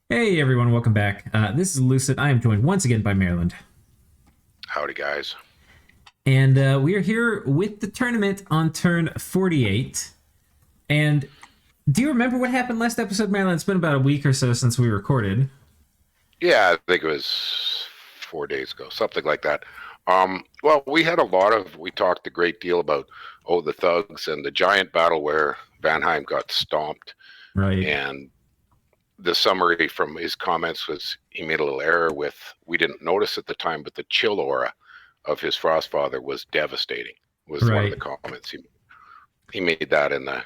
Hey everyone, welcome back. This is Lucid. I am joined once again by Maryland. Howdy, guys. And we are here with the tournament on turn 48. And do you remember what happened last episode, Maryland? It's been about a week or so since we recorded. Yeah, I think it was 4 days ago, something like that. Well, we talked a great deal about, the thugs and the giant battle where Vanheim got stomped. Right. And the summary from his comments was he made a little error with, we didn't notice at the time, but the chill aura of his Frostfather was devastating, was one of the comments. He made that in the,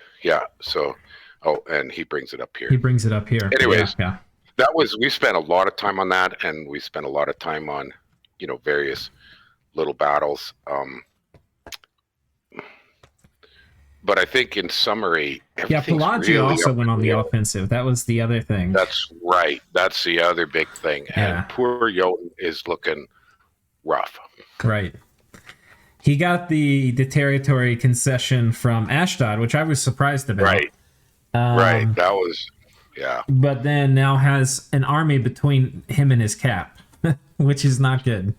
and he brings it up here. He brings it up here. Anyways, we spent a lot of time on that, and we spent a lot of time on, various little battles. But I think in summary, Pelagia really also went on the offensive. That was the other thing. That's right. That's the other big thing. And poor Jotun is looking rough. Right. He got the territory concession from Ashdod, which I was surprised about. Right. Right. That was, yeah. But then now has an army between him and his cap, which is not good.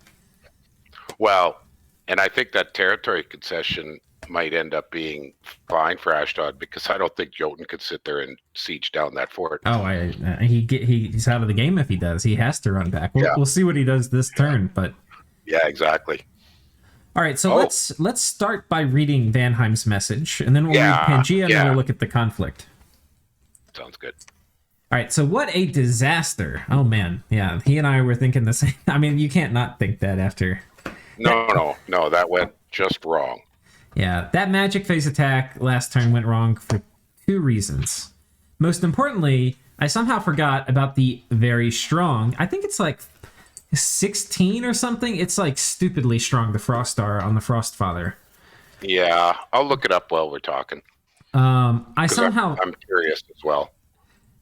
Well, and I think that territory concession might end up being fine for Ashdod, because I don't think Jotun could sit there and siege down that fort. Oh, he's out of the game if he does. He has to run back. We'll see what he does this turn, but yeah, exactly. All right, so let's start by reading Vanheim's message, and then we'll read Pangaea, and then we'll look at the conflict. Sounds good. All right, so what a disaster. Oh, man. Yeah, he and I were thinking the same. I mean, you can't not think that after. No, that went just wrong. Yeah, that magic phase attack last turn went wrong for two reasons. Most importantly, I somehow forgot about the very strong, I think it's like 16 or something. It's like stupidly strong, the Frost Star on the Frostfather. Yeah, I'll look it up while we're talking. I'm curious as well.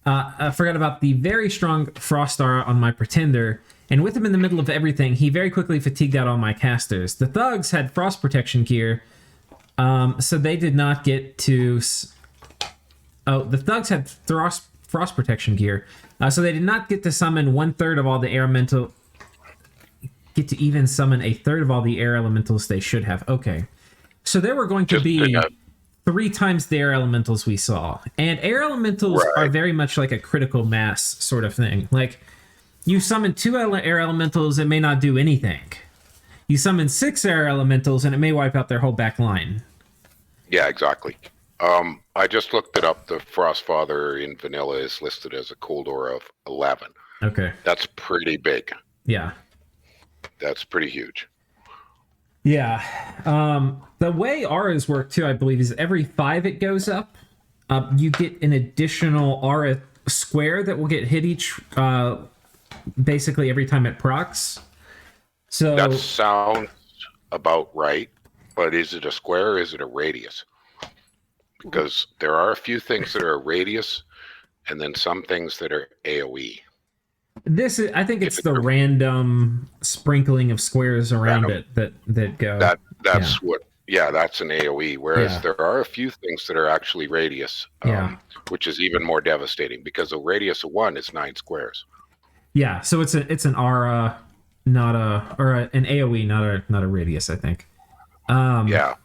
I forgot about the very strong Frost Star on my Pretender, and with him in the middle of everything, he very quickly fatigued out all my casters. The Thugs had Frost Protection gear, so they did not get to... Oh, the Thugs had Frost Protection gear, so they did not get to summon 1/3 of all the air elemental... Get to even summon 1/3 of all the air elementals they should have. Okay. So there were going to be 3 times the air elementals we saw. And air elementals are very much like a critical mass sort of thing. Like, you summon 2 air elementals, it may not do anything. You summon 6 air elementals, and it may wipe out their whole back line. Yeah, exactly. I just looked it up. The Frostfather in vanilla is listed as a cold aura of 11. Okay. That's pretty big. Yeah. That's pretty huge. Yeah. The way auras work, too, I believe, is every 5 it goes up, you get an additional aura square that will get hit each, basically every time it procs. So that sounds about right, but is it a square or is it a radius? Because there are a few things that are a radius, and then some things that are AoE. I think it's the random sprinkling of squares around it that go. That's that's an AoE. Whereas there are a few things that are actually radius, which is even more devastating, because a radius of 1 is 9 squares. Yeah, so it's an aura, an AoE, not a radius, I think. Yeah.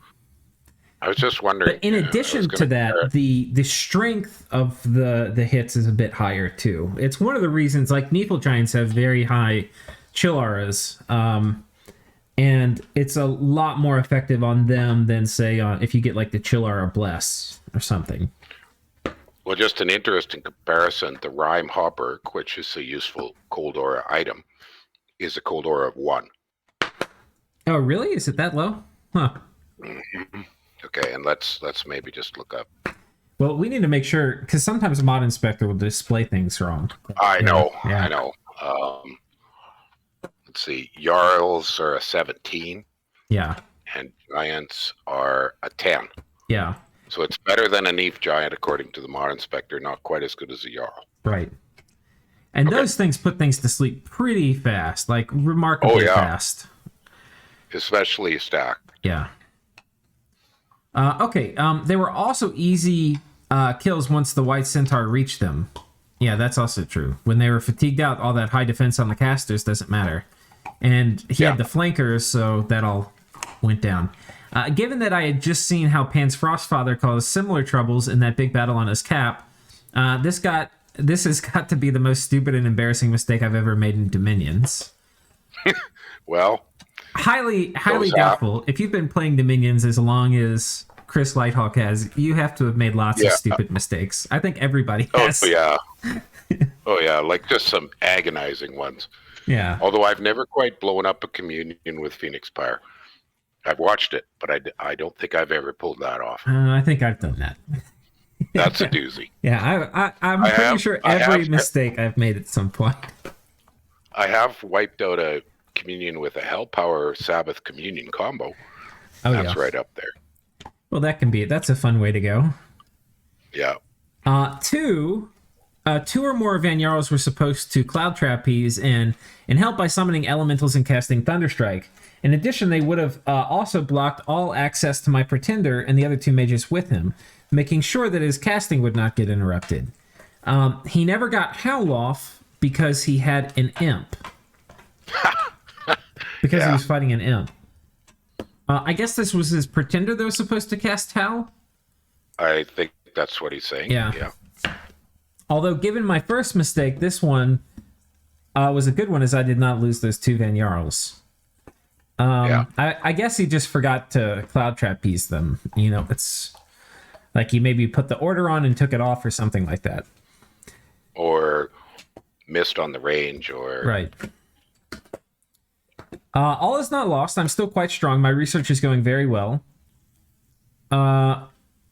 I was just wondering. But in addition to that, the strength of the hits is a bit higher too. It's one of the reasons, like, Nephil Giants have very high chill auras, and it's a lot more effective on them than, say, if you get like the chill aura Bless or something. Well, just an interesting comparison: the Rhyme Hopper, which is a useful cold aura item, is a cold aura of 1. Oh, really? Is it that low? Huh. Mm-hmm. Okay, and let's maybe just look up. Well, we need to make sure, because sometimes Mod Inspector will display things wrong. I know. Let's see. Jarls are a 17. Yeah. And Giants are a 10. Yeah. So it's better than a Neef Giant, according to the Mod Inspector. Not quite as good as a Jarl. Right. And those things put things to sleep pretty fast, like remarkably fast. Especially stack. Yeah. They were also easy kills once the White Centaur reached them. Yeah, that's also true. When they were fatigued out, all that high defense on the casters doesn't matter. And he had the flankers, so that all went down. Given that I had just seen how Pan's Frostfather caused similar troubles in that big battle on his cap, this has got to be the most stupid and embarrassing mistake I've ever made in Dominions. Well, highly doubtful. If you've been playing Dominions as long as Kris Lighthawk has, you have to have made lots of stupid mistakes. I think everybody has. Oh yeah, like just some agonizing ones. Yeah. Although I've never quite blown up a communion with Phoenix Pyre. I've watched it, but I don't think I've ever pulled that off. I think I've done that. That's a doozy. Yeah, I'm pretty sure every mistake I've made at some point. I have wiped out a communion with a Hellpower Sabbath communion combo. Oh, that's right up there. Well, that's a fun way to go. Yeah. Two or more Van Jarls were supposed to cloud trapeze and help by summoning elementals and casting Thunderstrike. In addition, they would have also blocked all access to my Pretender and the other two mages with him, making sure that his casting would not get interrupted. He never got Howl off because he had an imp. Because he was fighting an imp. I guess this was his Pretender that was supposed to cast Howl? I think that's what he's saying. Yeah. Although, given my first mistake, this one was a good one, as I did not lose those two Van Jarls. I guess he just forgot to cloud trapeze them. You know, it's like he maybe put the order on and took it off or something like that. Or missed on the range, or... Right. All is not lost. I'm still quite strong. My research is going very well.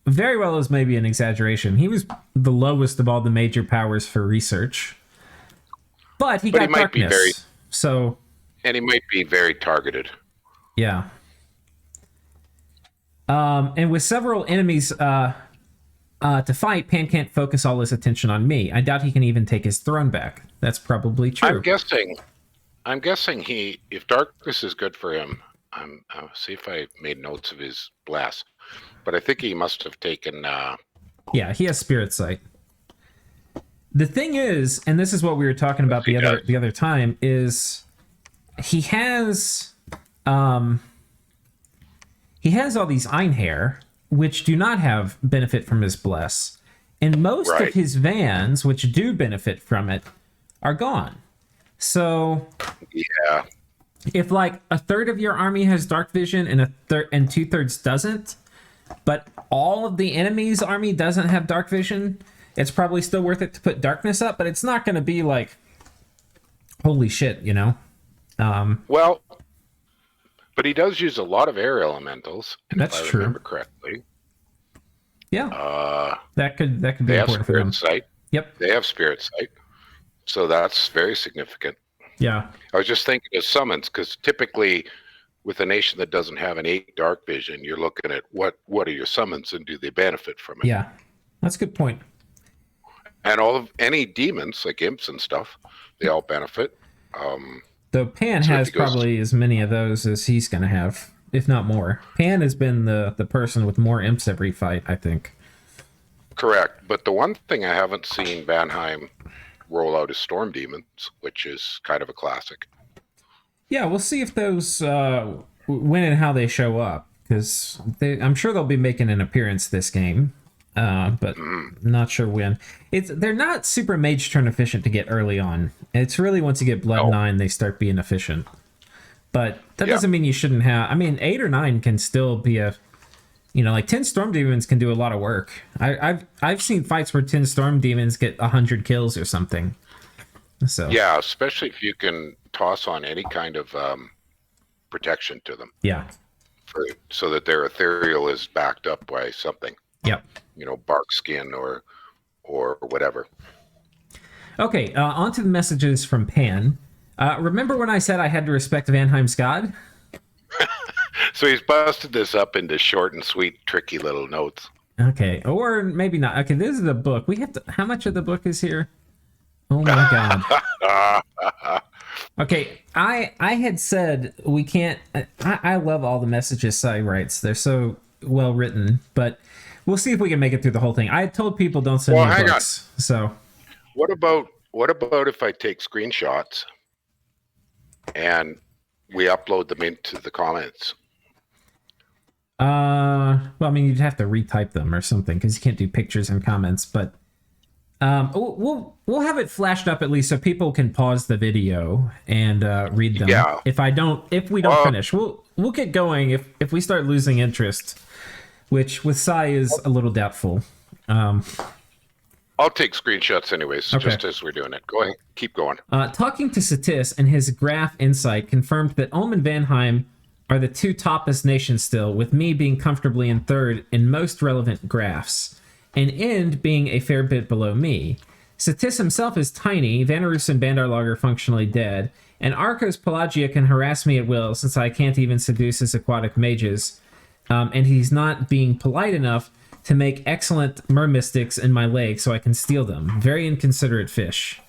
Very well is maybe an exaggeration. He was the lowest of all the major powers for research. But he got darkness. And he might be very targeted. Yeah. And with several enemies to fight, Pan can't focus all his attention on me. I doubt he can even take his throne back. That's probably true. I'm guessing if darkness is good for him, I'll see if I made notes of his blast. But I think he must have taken... Yeah, he has Spirit Sight. The thing is, and this is what we were talking about the other time, is he has all these Einherjar, which do not have benefit from his bless. And most of his Vans, which do benefit from it, are gone. So... Yeah. If like a third of your army has dark vision and and 2/3 doesn't, but all of the enemy's army doesn't have dark vision, it's probably still worth it to put darkness up, but it's not going to be like, holy shit, you know? Well, but he does use a lot of air elementals. That's if I true. Remember correctly. Yeah. That could be they have important for them. Spirit Sight. Yep. They have Spirit Sight. So that's very significant. Yeah. I was just thinking of summons, because typically with a nation that doesn't have an 8 dark vision, you're looking at what are your summons and do they benefit from it? Yeah. That's a good point. And any demons, like imps and stuff, they all benefit. Though Pan has probably as many of those as he's going to have, if not more. Pan has been the person with more imps every fight, I think. Correct. But the one thing I haven't seen Vanheim roll out is Storm Demons, which is kind of a classic. Yeah, we'll see if those when and how they show up, because I'm sure they'll be making an appearance this game, but not sure when. They're not super mage turn efficient to get early on. It's really once you get Blood 9 they start being efficient. But that doesn't mean you shouldn't have... I mean, 8 or 9 can still be a... You know, like 10 Storm Demons can do a lot of work. I've seen fights where 10 Storm Demons get 100 kills or something. So yeah, especially if you can toss on any kind of protection to them. Yeah. So that their ethereal is backed up by something. Yep. You know, bark skin or whatever. Okay, on to the messages from Pan. Remember when I said I had to respect Vanheim's god? So he's busted this up into short and sweet, tricky little notes. Okay, or maybe not. Okay, this is the book. We have to... How much of the book is here? Oh my god. Okay, I had said we can't... I love all the messages Sai writes. They're so well written, but we'll see if we can make it through the whole thing. I had told people don't send me books, so... What about if I take screenshots and we upload them into the comments? Well, I mean, you'd have to retype them or something because you can't do pictures and comments. But we'll have it flashed up at least so people can pause the video and read them. Yeah. If we don't finish, we'll get going. If we start losing interest, which with Sai is a little doubtful. I'll take screenshots anyways, Okay. just as we're doing it. Go ahead, keep going. Talking to Satis and his graph insight confirmed that Ulm and Vanheim are the two toppest nations still, with me being comfortably in third in most relevant graphs, and Ind being a fair bit below me. Satis himself is tiny, Vanarus and Bandar Log are functionally dead, and Arco's Pelagia can harass me at will since I can't even seduce his aquatic mages, and he's not being polite enough to make excellent mermystics in my lake so I can steal them. Very inconsiderate fish.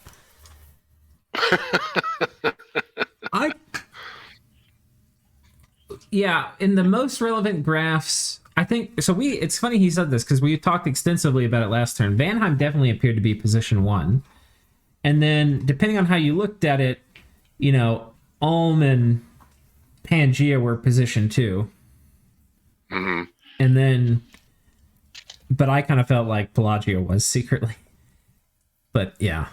Yeah, in the most relevant graphs, I think so. It's funny he said this because we talked extensively about it last turn. Vanheim definitely appeared to be position 1, and then depending on how you looked at it, Ulm and Pangaea were position 2, Mm-hmm. and then, but I kind of felt like Pelagia was secretly. But yeah.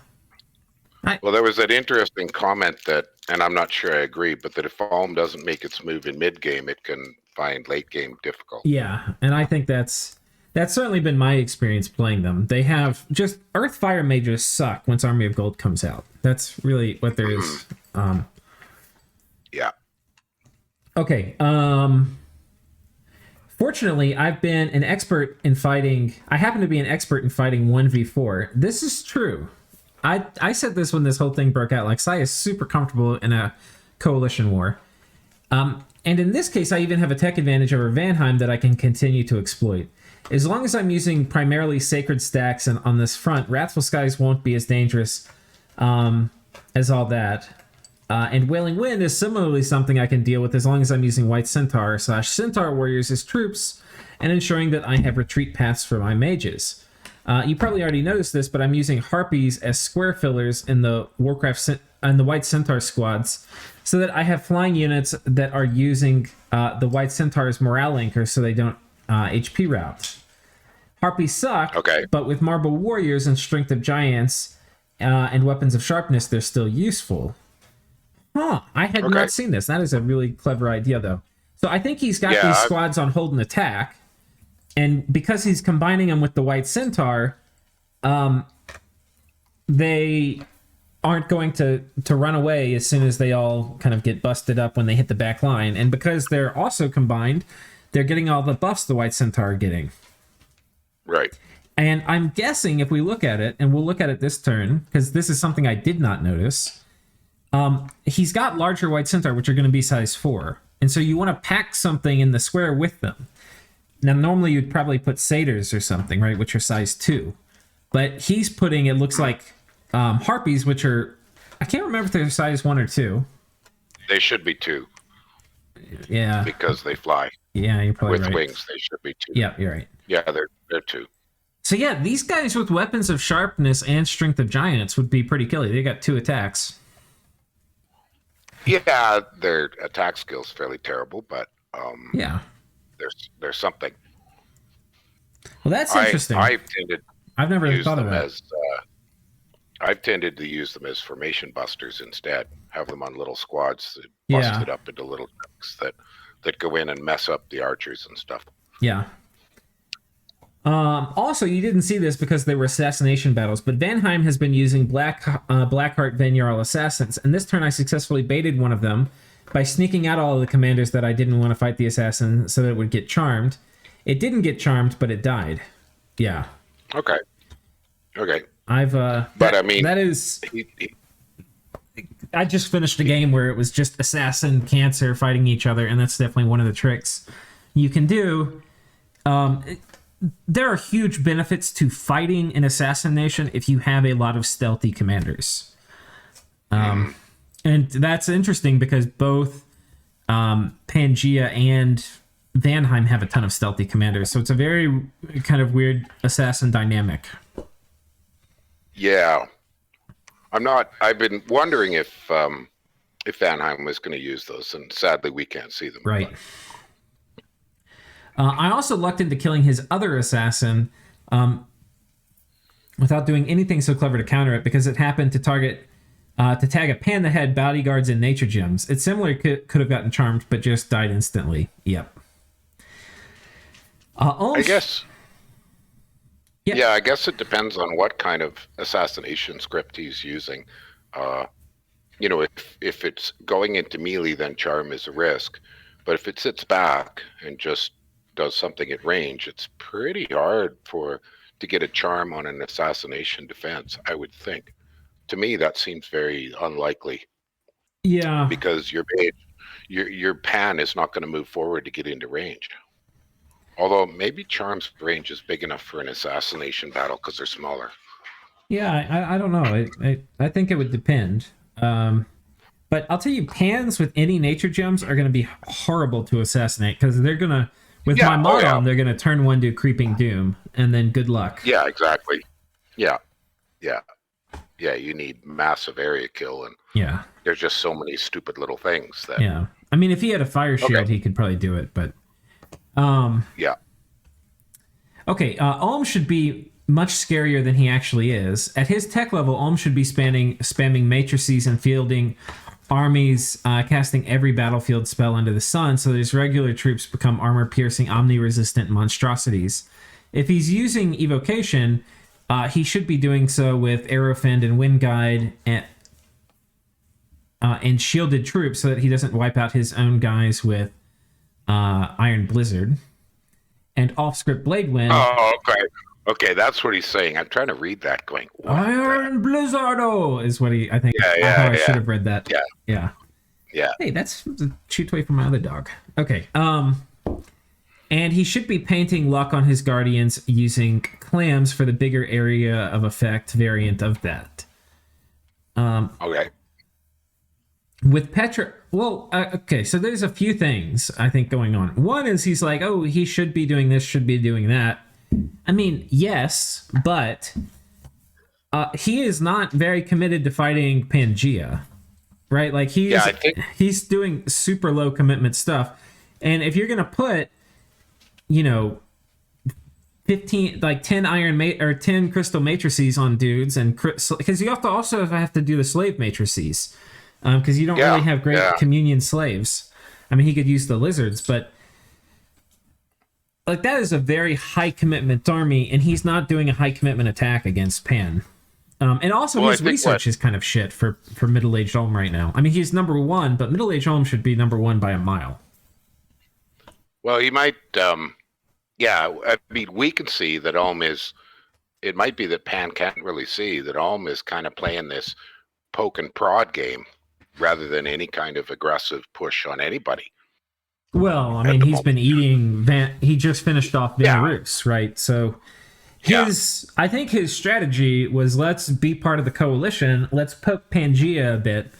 Well, there was that interesting comment that, and I'm not sure I agree, but that if Ulm doesn't make its move in mid game, it can find late game difficult. Yeah, and I think that's certainly been my experience playing them. They have just Earth Fire mages suck once Army of Gold comes out. That's really what there is. Yeah. Okay. Fortunately, I've been an expert in fighting. I happen to be an expert in fighting 1v4. This is true. I said this when this whole thing broke out. Like, Sai is super comfortable in a coalition war. And in this case, I even have a tech advantage over Vanheim that I can continue to exploit. As long as I'm using primarily sacred stacks and on this front, Wrathful Skies won't be as dangerous as all that. And Wailing Wind is similarly something I can deal with as long as I'm using White Centaur / Centaur Warriors as troops and ensuring that I have retreat paths for my mages. You probably already noticed this, but I'm using Harpies as square fillers in the and the White Centaur squads so that I have flying units that are using the White Centaur's morale anchor so they don't HP route. Harpies suck, Okay. but with Marble Warriors and Strength of Giants and Weapons of Sharpness, they're still useful. Huh, I had Okay. not seen this. That is a really clever idea, though. So I think he's got these squads on hold and attack, and because he's combining them with the White Centaur, they aren't going to run away as soon as they all kind of get busted up when they hit the back line. And because they're also combined, they're getting all the buffs the White Centaur are getting. Right. And I'm guessing if we look at it, and we'll look at it this turn, because this is something I did not notice, he's got larger White Centaur, which are going to be size 4. And so you want to pack something in the square with them. Now, normally you'd probably put satyrs or something, right, which are size 2. But he's putting, it looks like, Harpies, which are, I can't remember if they're size 1 or 2. They should be 2. Yeah. Because they fly. Yeah, you're probably With right. wings, they should be 2. Yeah, you're right. Yeah, they're 2. So yeah, these guys with Weapons of Sharpness and Strength of Giants would be pretty killy. They got 2 attacks. Yeah, their attack skill's fairly terrible, but Yeah. there's something. Well, that's interesting. I've never use thought of them that. as I've tended to use them as formation busters instead. Have them on little squads that bust it up into little chunks that go in and mess up the archers and stuff. Yeah. Also, you didn't see this because they were assassination battles, but Vanheim has been using Blackheart Van assassins, and this turn I successfully baited one of them by sneaking out all of the commanders that I didn't want to fight the assassin so that it would get charmed. It didn't get charmed, but it died. Yeah. Okay. But I mean, that is. I just finished a game where it was just assassin cancer fighting each other, and that's definitely one of the tricks you can do. There are huge benefits to fighting an assassination if you have a lot of stealthy commanders. And that's interesting because both Pangaea and Vanheim have a ton of stealthy commanders, so it's a very kind of weird assassin dynamic. Yeah, I'm not. I've been wondering if Vanheim was going to use those, and sadly we can't see them. Right. I also lucked into killing his other assassin without doing anything so clever to counter it, because it happened to tag a pan the head, bodyguards, and nature gems. It similarly could have gotten charmed, but just died instantly. Yep. I guess. Yeah, I guess it depends on what kind of assassination script he's using. If it's going into melee, then charm is a risk. But if it sits back and just does something at range, it's pretty hard to get a charm on an assassination defense, I would think. To me, that seems very unlikely. Yeah. Because your pan is not going to move forward to get into range. Although maybe charm's range is big enough for an assassination battle because they're smaller. Yeah, I don't know. I think it would depend. But I'll tell you, pans with any nature gems are going to be horrible to assassinate, because they're going to, with my mod on, they're going to turn one to Creeping Doom, and then good luck. Yeah, exactly. Yeah. You need massive area kill, and there's just so many stupid little things that. Yeah, I mean, if he had a fire shield, he could probably do it, but. Yeah. Okay, Ulm should be much scarier than he actually is. At his tech level, Ulm should be spamming matrices and fielding armies, casting every battlefield spell under the sun, so that his regular troops become armor-piercing, omni-resistant monstrosities. If he's using evocation, he should be doing so with Arrowfend and Wind Guide and shielded troops, so that he doesn't wipe out his own guys with Iron Blizzard. And off-script Blade Wind. Oh, okay. Okay, that's what he's saying. I'm trying to read that going, Iron Blizzardo is what I think. I should have read that. Yeah. Hey, that's a chew toy from my other dog. Okay. And he should be painting luck on his guardians using clams for the bigger area of effect variant of that. Okay. With Petra, okay, so there's a few things I think going on. One is he's like, oh, he should be doing this, should be doing that. I mean, yes, but he is not very committed to fighting Pangaea, right? Like he's doing super low commitment stuff. And if you're going to put, 10 iron or 10 crystal matrices on dudes, and because you also have to do the slave matrices. Because you don't really have great communion slaves. I mean, he could use the lizards, but like that is a very high commitment army, and he's not doing a high commitment attack against Pan. And also his research is kind of shit for middle-aged Ulm right now. I mean, he's number one, but middle-aged Ulm should be number one by a mile. Well, he might. I mean, we can see that Ulm is. It might be that Pan can't really see that Ulm is kind of playing this poke and prod game, rather than any kind of aggressive push on anybody. Well, I mean, he's been eating he just finished off Vanarus, right? So I think his strategy was, let's be part of the coalition, let's poke Pangaea a bit,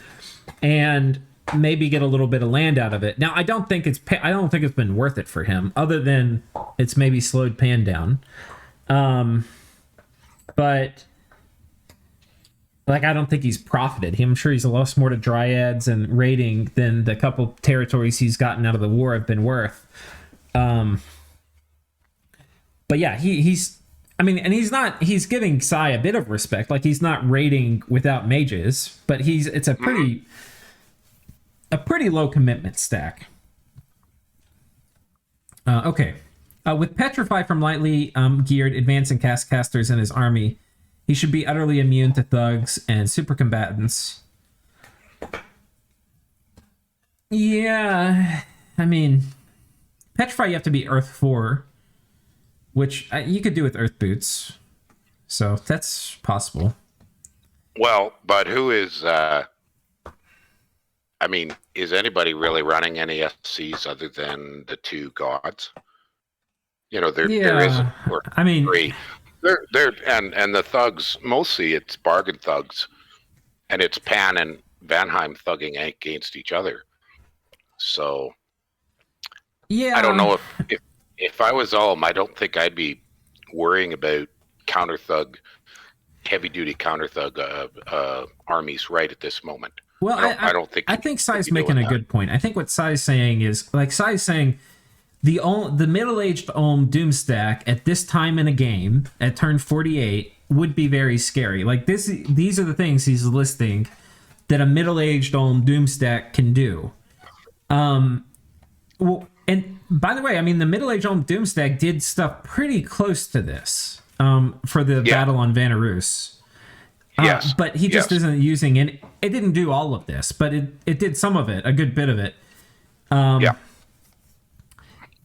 and maybe get a little bit of land out of it. Now, I don't think it's been worth it for him, other than it's maybe slowed Pan down. But I don't think he's profited. I'm sure he's lost more to dryads and raiding than the couple territories he's gotten out of the war have been worth. But yeah, he's giving Sai a bit of respect. Like, he's not raiding without mages, but it's a pretty low commitment stack. Okay. With Petrify from lightly geared advance and casters in his army, he should be utterly immune to thugs and super combatants. Yeah, I mean, Petrify you have to be Earth 4, which you could do with Earth Boots. So that's possible. Well, but who is... is anybody really running any SCs other than the two gods? There isn't. Three. They're and the thugs, mostly it's bargain thugs, and it's Pan and Vanheim thugging against each other. So I don't know if I was Ulm, I don't think I'd be worrying about counter thug heavy-duty counter-thug armies right at this moment. Well, I don't think. I think Sai's making a good point. I think what Sai's saying is, like, Sai's saying the middle-aged Ulm Doomstack at this time in a game, at turn 48, would be very scary. Like, these are the things he's listing that a middle-aged Ulm Doomstack can do. Well, and by the way, I mean, the middle-aged Ulm Doomstack did stuff pretty close to this for the battle on Vanarus. Yes. But he just isn't using it. It didn't do all of this, but it did some of it, a good bit of it.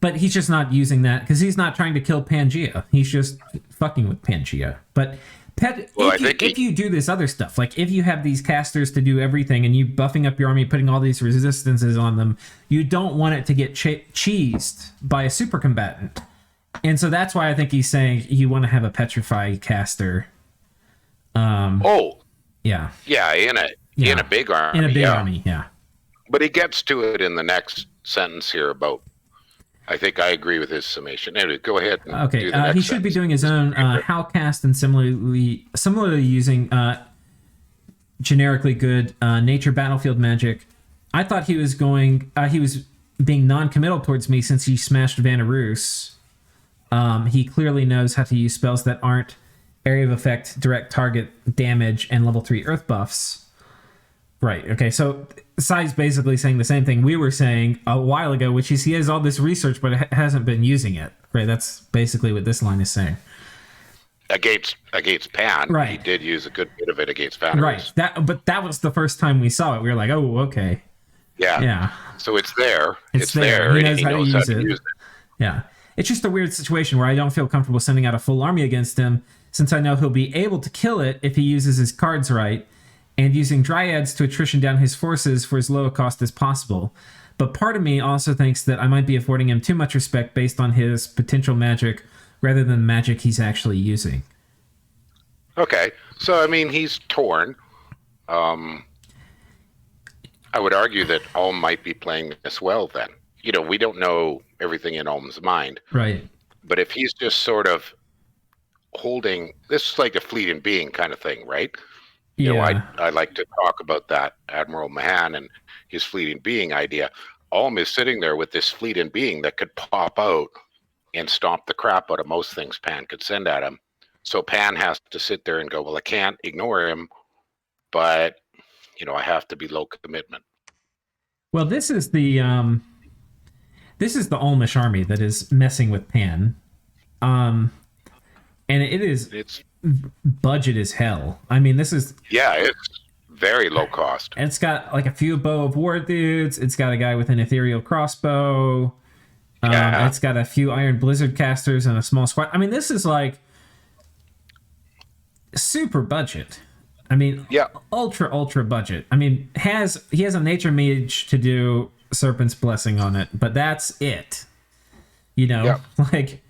But he's just not using that because he's not trying to kill Pangaea. He's just fucking with Pangaea. But if you do this other stuff, like if you have these casters to do everything and you buffing up your army, putting all these resistances on them, you don't want it to get cheesed by a super combatant. And so that's why I think he's saying you want to have a petrify caster. In a big army. In a big army, yeah. But he gets to it in the next sentence here about. I think I agree with his summation. Anyway, go ahead. Okay, he should be doing his own Howcast and similarly using generically good nature battlefield magic. I thought he was being non-committal towards me since he smashed Vanarus. He clearly knows how to use spells that aren't area of effect, direct target damage, and level 3 earth buffs. Right, okay, so Sai's basically saying the same thing we were saying a while ago, which is he has all this research, but hasn't been using it. Right, that's basically what this line is saying. Against Pan, right. He did use a good bit of it against Vanarus. Right, but that was the first time we saw it. We were like, oh, okay. Yeah. So it's there. It's there. He knows how to use it. Yeah. It's just a weird situation where I don't feel comfortable sending out a full army against him, since I know he'll be able to kill it if he uses his cards right, and using Dryads to attrition down his forces for as low a cost as possible. But part of me also thinks that I might be affording him too much respect based on his potential magic rather than the magic he's actually using. Okay. So, I mean, he's torn. I would argue that Ulm might be playing this well then. You know, we don't know everything in Ulm's mind. Right. But if he's just sort of holding... This is like a fleeting being kind of thing, right? You know, I like to talk about that, Admiral Mahan and his fleeting being idea. Ulm is sitting there with this fleeting being that could pop out and stomp the crap out of most things Pan could send at him. So Pan has to sit there and go, well, I can't ignore him, but, you know, I have to be low commitment. Well, this is the Ulmish army that is messing with Pan. And it's budget as hell. I mean, this is... Yeah, it's very low cost. It's got like a few bow of war dudes. It's got a guy with an ethereal crossbow. It's got a few iron blizzard casters and a small squad. I mean, this is like super budget. I mean, ultra budget. I mean, he has a nature mage to do Serpent's Blessing on it, but that's it. You know, like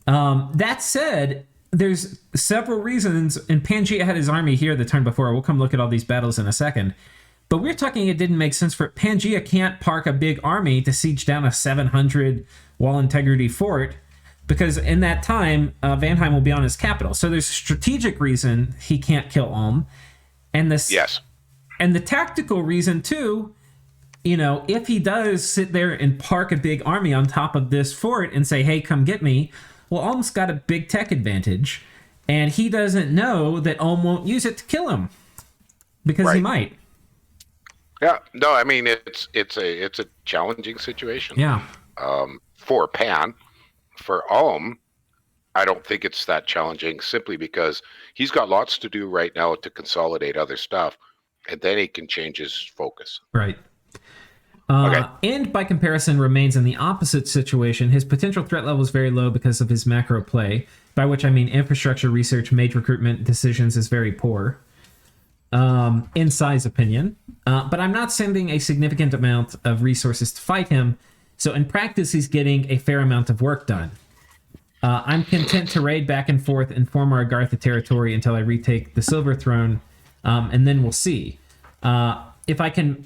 that said, there's several reasons, and Pangaea had his army here the turn before. We'll come look at all these battles in a second. But we're talking it didn't make sense for... Pangaea can't park a big army to siege down a 700 wall integrity fort, because in that time, Vanheim will be on his capital. So there's a strategic reason he can't kill Ulm. And and the tactical reason, too, you know, if he does sit there and park a big army on top of this fort and say, hey, come get me... Well, Ulm's got a big tech advantage, and he doesn't know that Ulm won't use it to kill him, because he might. Yeah, no, I mean it's a challenging situation. Yeah. For Pan, for Ulm, I don't think it's that challenging, simply because he's got lots to do right now to consolidate other stuff, and then he can change his focus. Right. And by comparison remains in the opposite situation. His potential threat level is very low because of his macro play, by which I mean infrastructure research, mage recruitment decisions is very poor, in Sai's opinion. But I'm not sending a significant amount of resources to fight him, so in practice he's getting a fair amount of work done. I'm content to raid back and forth and form our Agartha territory until I retake the Silver Throne, and then we'll see. If I can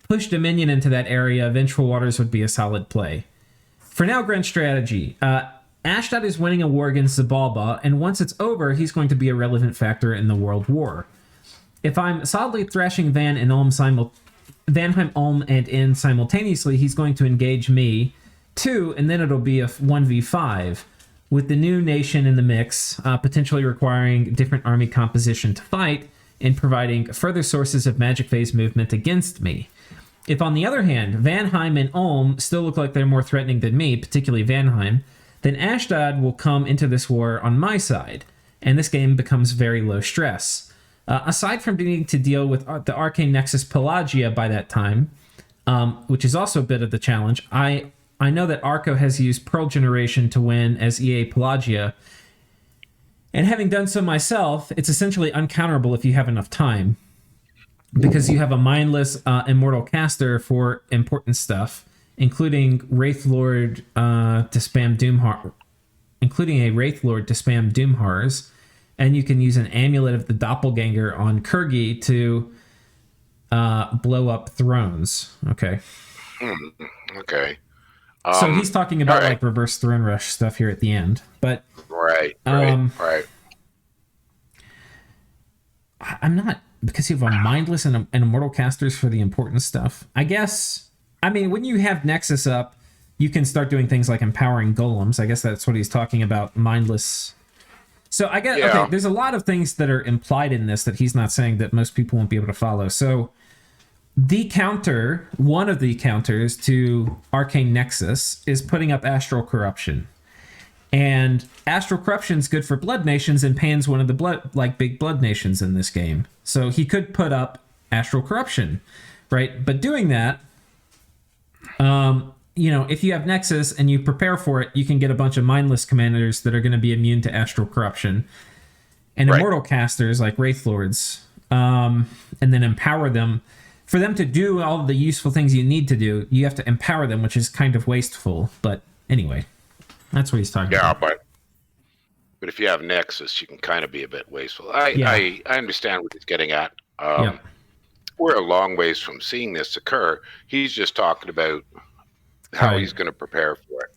push Dominion into that area, Vengeful Waters would be a solid play. For now, Grand strategy. Ashdod is winning a war against Xibalba, and once it's over, he's going to be a relevant factor in the world war. If I'm solidly thrashing Vanheim, Ulm, and Inn simultaneously, he's going to engage me, too, and then it'll be a 1v5, with the new nation in the mix, potentially requiring different army composition to fight, and providing further sources of magic phase movement against me. If, on the other hand, Vanheim and Ulm still look like they're more threatening than me, particularly Vanheim, then Ashdod will come into this war on my side, and this game becomes very low stress. Aside from needing to deal with the Arcane Nexus Pelagia by that time, which is also a bit of the challenge, I know that Arco has used Pearl Generation to win as EA Pelagia, and having done so myself, it's essentially uncounterable if you have enough time, because you have a mindless immortal caster for important stuff, including Wraith Lord to spam Doom Horrors, and you can use an Amulet of the Doppelganger on Kurgi to blow up thrones. Okay. Okay. So he's talking about like reverse throne rush stuff here at the end, but right. I'm not, because you have a mindless and immortal casters for the important stuff. I guess. I mean, when you have Nexus up, you can start doing things like empowering golems. I guess that's what he's talking about, mindless. So I guess, okay, there's a lot of things that are implied in this that he's not saying that most people won't be able to follow. So the counter, one of the counters to Arcane Nexus is putting up Astral Corruption. And Astral Corruption's good for blood nations, and Pan's one of the big blood nations in this game. So he could put up Astral Corruption, right? But doing that, if you have Nexus and you prepare for it, you can get a bunch of mindless commanders that are going to be immune to Astral Corruption, and immortal casters like Wraith Lords, and then empower them. For them to do all the useful things you need to do, you have to empower them, which is kind of wasteful. But anyway, that's what he's talking about. Yeah, but if you have Nexus, you can kind of be a bit wasteful. I understand what he's getting at. We're a long ways from seeing this occur. He's just talking about how he's going to prepare for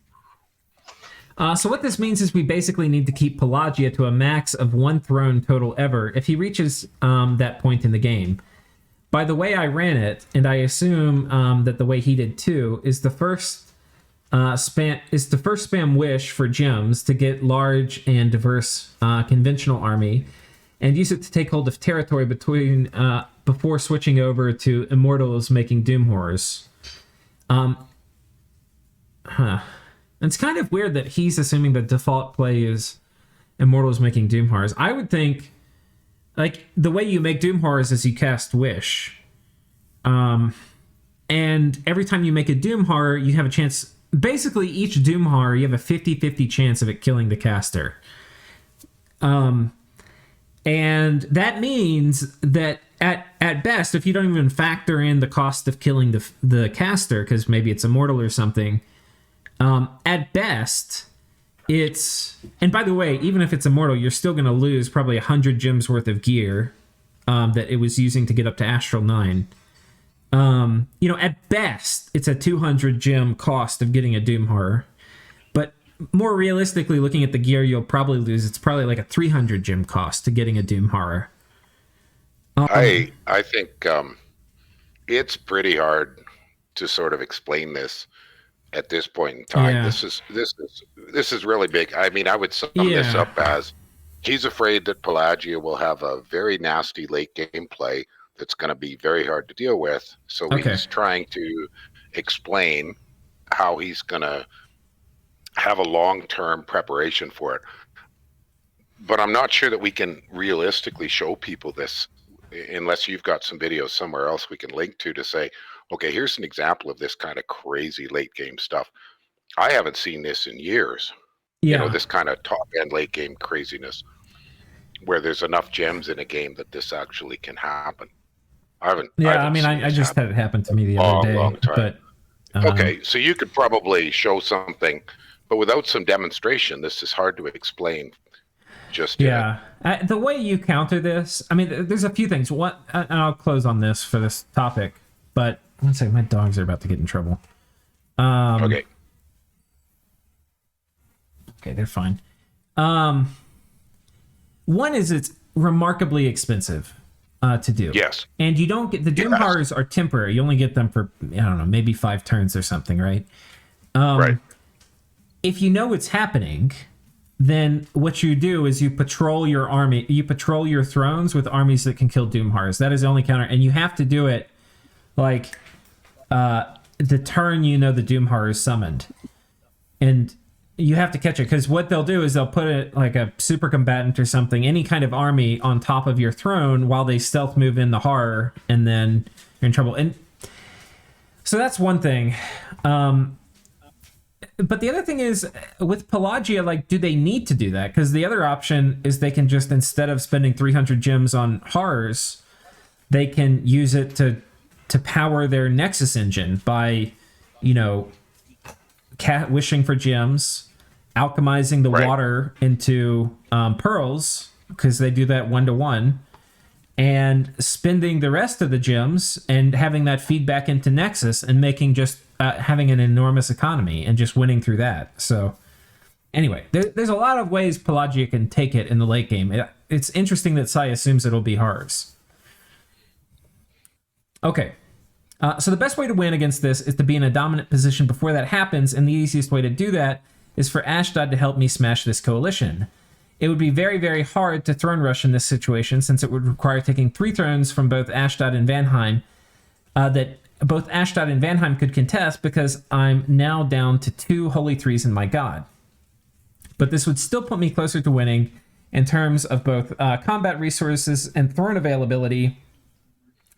it. So what this means is we basically need to keep Pelagia to a max of 1 throne total ever if he reaches that point in the game. By the way I ran it, and I assume that the way he did too, is the first spam wish for gems to get large and diverse conventional army, and use it to take hold of territory before switching over to Immortals making Doom Horrors. It's kind of weird that he's assuming the default play is Immortals making Doom Horrors. I would think, like, the way you make Doom Horrors is you cast Wish. And every time you make a Doom Horror, you have a chance. Basically, each Doom Horror, you have a 50-50 chance of it killing the caster. And that means that at best, if you don't even factor in the cost of killing the caster, because maybe it's immortal or something, at best, it's... And by the way, even if it's immortal, you're still going to lose probably 100 gems worth of gear that it was using to get up to Astral 9. At best, it's a 200 gem cost of getting a Doom Horror. But more realistically, looking at the gear you'll probably lose, it's probably like a 300 gem cost to getting a Doom Horror. I think it's pretty hard to sort of explain this at this point in time. Yeah. This is really big. I mean, I would sum this up as he's afraid that Pelagia will have a very nasty late game play that's going to be very hard to deal with. So he's trying to explain how he's going to have a long-term preparation for it. But I'm not sure that we can realistically show people this unless you've got some videos somewhere else we can link to say, okay, here's an example of this kind of crazy late game stuff. I haven't seen this in years. Yeah. This kind of top end late game craziness where there's enough gems in a game that this actually can happen. I just had it happen to me the other day. Long time. But, okay, so you could probably show something, but without some demonstration, this is hard to explain. Just the way you counter this, I mean, there's a few things. And I'll close on this for this topic, but one second, my dogs are about to get in trouble. Okay. okay, they're fine. One is it's remarkably expensive to do. Yes. And you don't get... The Doom Horrors are temporary. You only get them for, I don't know, maybe 5 turns or something, right? Right. If you know what's happening, then what you do is you patrol your army. You patrol your thrones with armies that can kill Doom Horrors. That is the only counter. And you have to do it, like, the turn you know the Doom Horror is summoned. And you have to catch it, because what they'll do is they'll put it like a super combatant or something, any kind of army on top of your throne while they stealth move in the horror, and then you're in trouble. And so that's one thing. But the other thing is, with Pelagia, like, do they need to do that? Because the other option is they can just, instead of spending 300 gems on horrors, they can use it to power their Nexus engine by, you know, wishing for gems, alchemizing the water into pearls, because they do that 1-to-1, and spending the rest of the gems and having that feed back into Nexus and making just having an enormous economy and just winning through that. So anyway, there's a lot of ways Pelagia can take it in the late game. It's interesting that Sai assumes it'll be horrors. Okay. So the best way to win against this is to be in a dominant position before that happens, and the easiest way to do that is for Ashdod to help me smash this coalition. It would be very, very hard to throne rush in this situation, since it would require taking 3 thrones from both Ashdod and Vanheim that both Ashdod and Vanheim could contest, because I'm now down to 2 Holy Threes in my god. But this would still put me closer to winning in terms of both combat resources and throne availability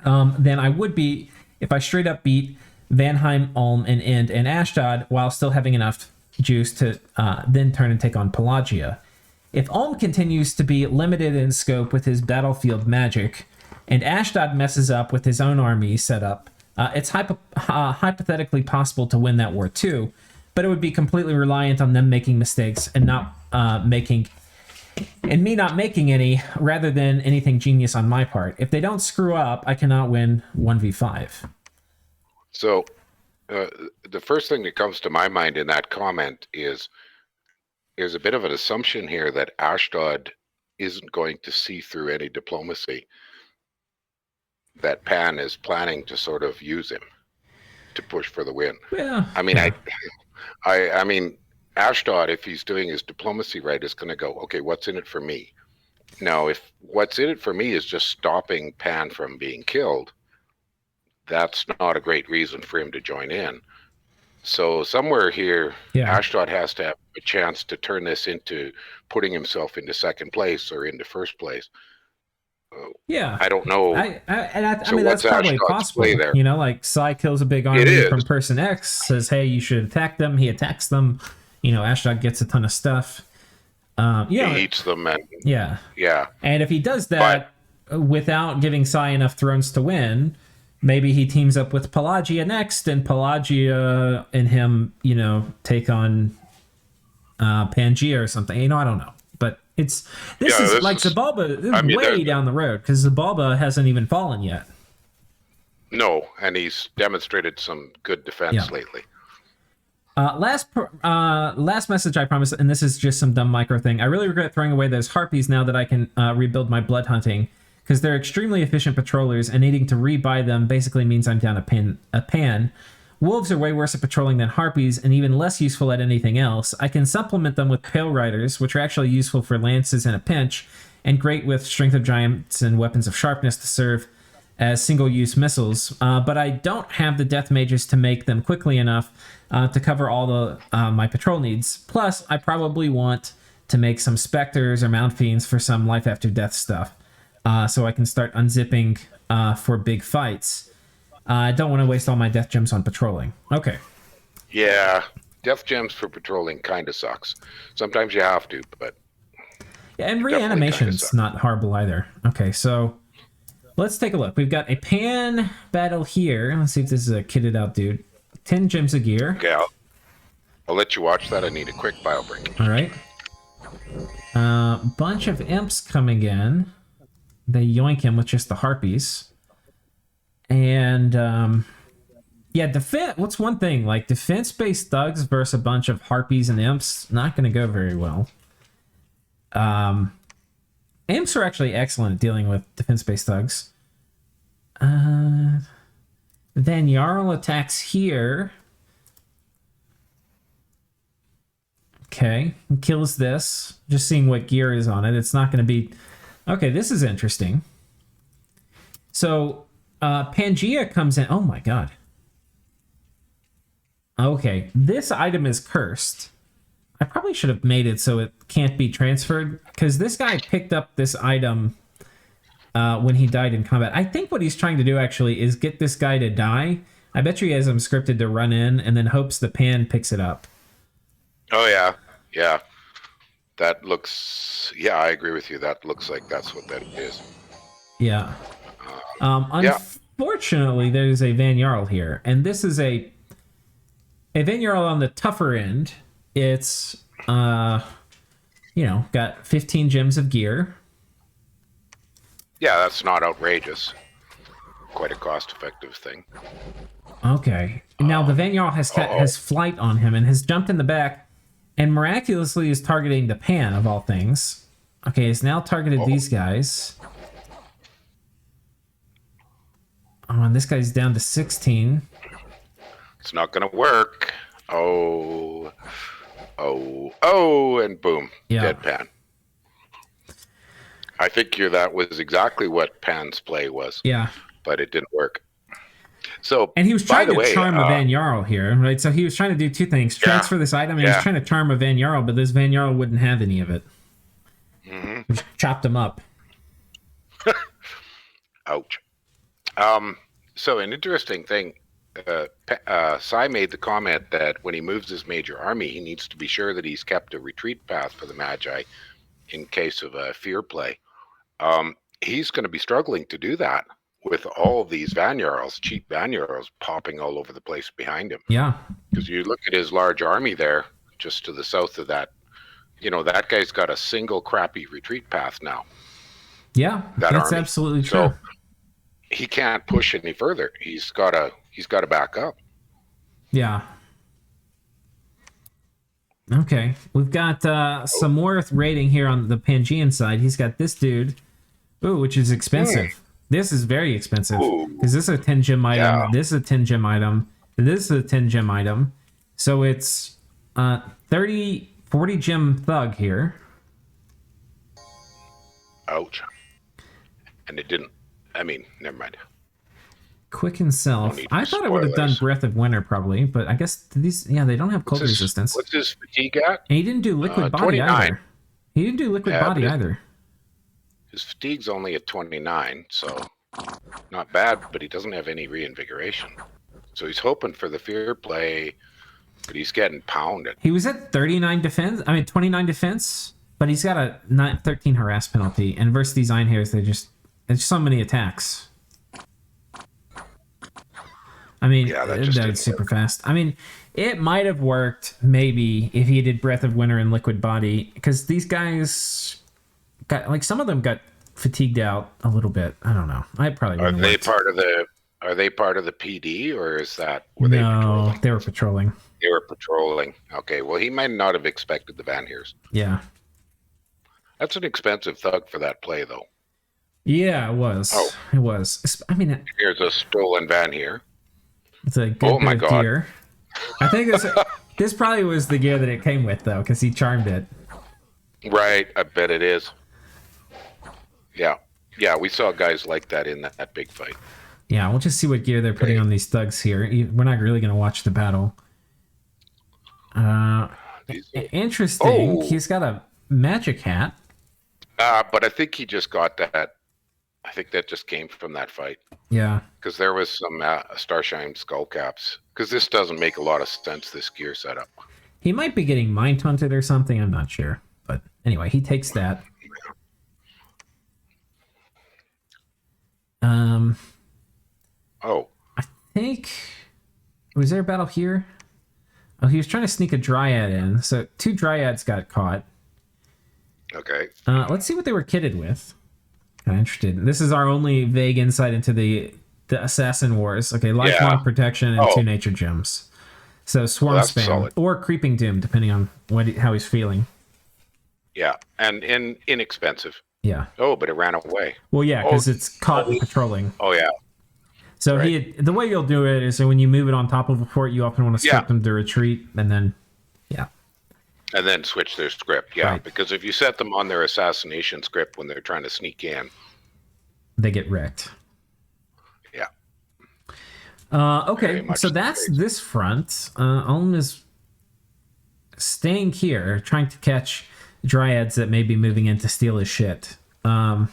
than I would be if I straight up beat Vanheim, Ulm, and End and Ashdod while still having enough juice to then turn and take on Pelagia. If Ulm continues to be limited in scope with his battlefield magic, and Ashdod messes up with his own army setup, it's hypothetically possible to win that war too, but it would be completely reliant on them making mistakes and not me not making any, rather than anything genius on my part. If they don't screw up, I cannot win 1v5. So the first thing that comes to my mind in that comment is there's a bit of an assumption here that Ashdod isn't going to see through any diplomacy, that Pan is planning to sort of use him to push for the win. Yeah. I mean, I mean, Ashdod, if he's doing his diplomacy right, is going to go, okay, what's in it for me? Now, if what's in it for me is just stopping Pan from being killed, that's not a great reason for him to join in. So somewhere here, Ashdod has to have a chance to turn this into putting himself into second place or into first place. I don't know. I mean, that's probably possible. There? You know, like Sai kills a big army from person X, says, hey, you should attack them. He attacks them. You know, Ashdod gets a ton of stuff. He eats them. And, And if he does that without giving Sai enough thrones to win, maybe he teams up with Pelagia next, and Pelagia and him, you know, take on Pangaea or something. You know, I don't know. But this is like Xibalba. This is way down the road, because Xibalba hasn't even fallen yet. No, and he's demonstrated some good defense lately. Last message I promise, and this is just some dumb micro thing. I really regret throwing away those harpies now that I can rebuild my blood hunting, because they're extremely efficient patrollers, and needing to rebuy them basically means I'm down a pan. Wolves are way worse at patrolling than harpies, and even less useful at anything else. I can supplement them with pale riders, which are actually useful for lances in a pinch, and great with strength of giants and weapons of sharpness to serve as single-use missiles. But I don't have the death mages to make them quickly enough to cover all the my patrol needs. Plus, I probably want to make some specters or mount fiends for some life after death stuff, so I can start unzipping for big fights. I don't want to waste all my death gems on patrolling. Okay. Yeah, death gems for patrolling kind of sucks. Sometimes you have to, but... Yeah, and reanimation's not horrible either. Okay, so let's take a look. We've got a pan battle here. Let's see if this is a kitted out dude. 10 gems of gear. Okay, I'll let you watch that. I need a quick bio break. All right. Bunch of imps coming in. They yoink him with just the harpies. And Yeah, what's one thing? Like, defense-based thugs versus a bunch of harpies and imps, not going to go very well. Imps are actually excellent at dealing with defense-based thugs. Then Jarl attacks here. Okay, kills this. Just seeing what gear is on it. It's not going to be... Okay, this is interesting. So, Pangaea comes in... Oh my god. Okay, this item is cursed. I probably should have made it so it can't be transferred, because this guy picked up this item when he died in combat. I think what he's trying to do, actually, is get this guy to die. I bet you he has him scripted to run in, and then hopes the pan picks it up. Oh, yeah. Yeah. That looks... Yeah, I agree with you. That looks like that's what that is. Yeah. Unfortunately, there's a Van Jarl here, and this is a Van Jarl on the tougher end. It's, got 15 gems of gear. Yeah, that's not outrageous. Quite a cost-effective thing. Okay. Now, the Van Jarl has flight on him and has jumped in the back and miraculously is targeting the pan, of all things. Okay, he's now targeted these guys. Oh, and this guy's down to 16. It's not going to work. Oh, and boom. Yeah. Dead pan. I figure that was exactly what Pan's play was. Yeah. But it didn't work. So, and he was trying to charm a Van Jarl here, right? So he was trying to do two things. Transfer this item, and he was trying to charm a Van Jarl, but this Van Jarl wouldn't have any of it. Mm-hmm. He just chopped him up. Ouch. So an interesting thing, Sai made the comment that when he moves his major army, he needs to be sure that he's kept a retreat path for the Magi in case of a fear play. He's going to be struggling to do that with all of these Van Jarls, cheap Van Jarls popping all over the place behind him. Yeah. Because you look at his large army there, just to the south of that, that guy's got a single crappy retreat path now. Yeah, that's army. Absolutely true. So he can't push any further. He's got to back up. Yeah. Okay, we've got some more raiding here on the Pangaean side. He's got this dude, which is expensive. This is very expensive because this is a 10 gem item. Yeah. This is a 10 gem item. This is a 10 gem item. So it's 40 gem thug here. Ouch. And it didn't. I mean, never mind. Quicken Self. I thought it would have done Breath of Winter probably, but I guess these, they don't have cold resistance. What's his fatigue at? And he didn't do liquid body 29. either. He didn't do liquid body either. His fatigue's only at 29, so not bad, but he doesn't have any reinvigoration. So he's hoping for the fear play, but he's getting pounded. He was at 29 defense, but he's got a 13 harass penalty, and versus these Einhairs, there's so many attacks. I mean, that's super fast. I mean, it might have worked maybe if he did Breath of Winter and Liquid Body, because these guys got some of them got fatigued out a little bit. I don't know. I probably are they part of the PD, or is that they were patrolling. They were patrolling. Okay, well, he might not have expected the Vanhairs. Yeah, that's an expensive thug for that play, though. Yeah, it was. It was. I mean, here's a stolen Vanheir. It's a good bit of gear. I think this probably was the gear that it came with, though, because he charmed it. Right, I bet it is. Yeah, we saw guys like that in that big fight. Yeah, we'll just see what gear they're putting on these thugs here. We're not really going to watch the battle. Interesting. He's got a magic hat. But I think he just got that. I think that just came from that fight. Yeah. Because there was some Starshine skull caps. Because this doesn't make a lot of sense, this gear setup. He might be getting mind taunted or something. I'm not sure. But anyway, he takes that. I think... Was there a battle here? Oh, he was trying to sneak a Dryad in. So 2 Dryads got caught. Okay. Let's see what they were kitted with. Kind of interested. This is our only vague insight into the the Assassin Wars. Okay, lifelong protection and 2 nature gems. So swarm spam solid. Or creeping doom, depending on how he's feeling. Yeah, and inexpensive. Yeah. Oh, but it ran away. Well, yeah, because it's caught patrolling. Oh yeah. So the way you'll do it is that when you move it on top of a fort, you often want to script them to retreat, and then and then switch their script. Yeah, because if you set them on their assassination script when they're trying to sneak in, they get wrecked. Yeah. Okay, so that's this front. Ulm is staying here, trying to catch dryads that may be moving in to steal his shit. Yeah,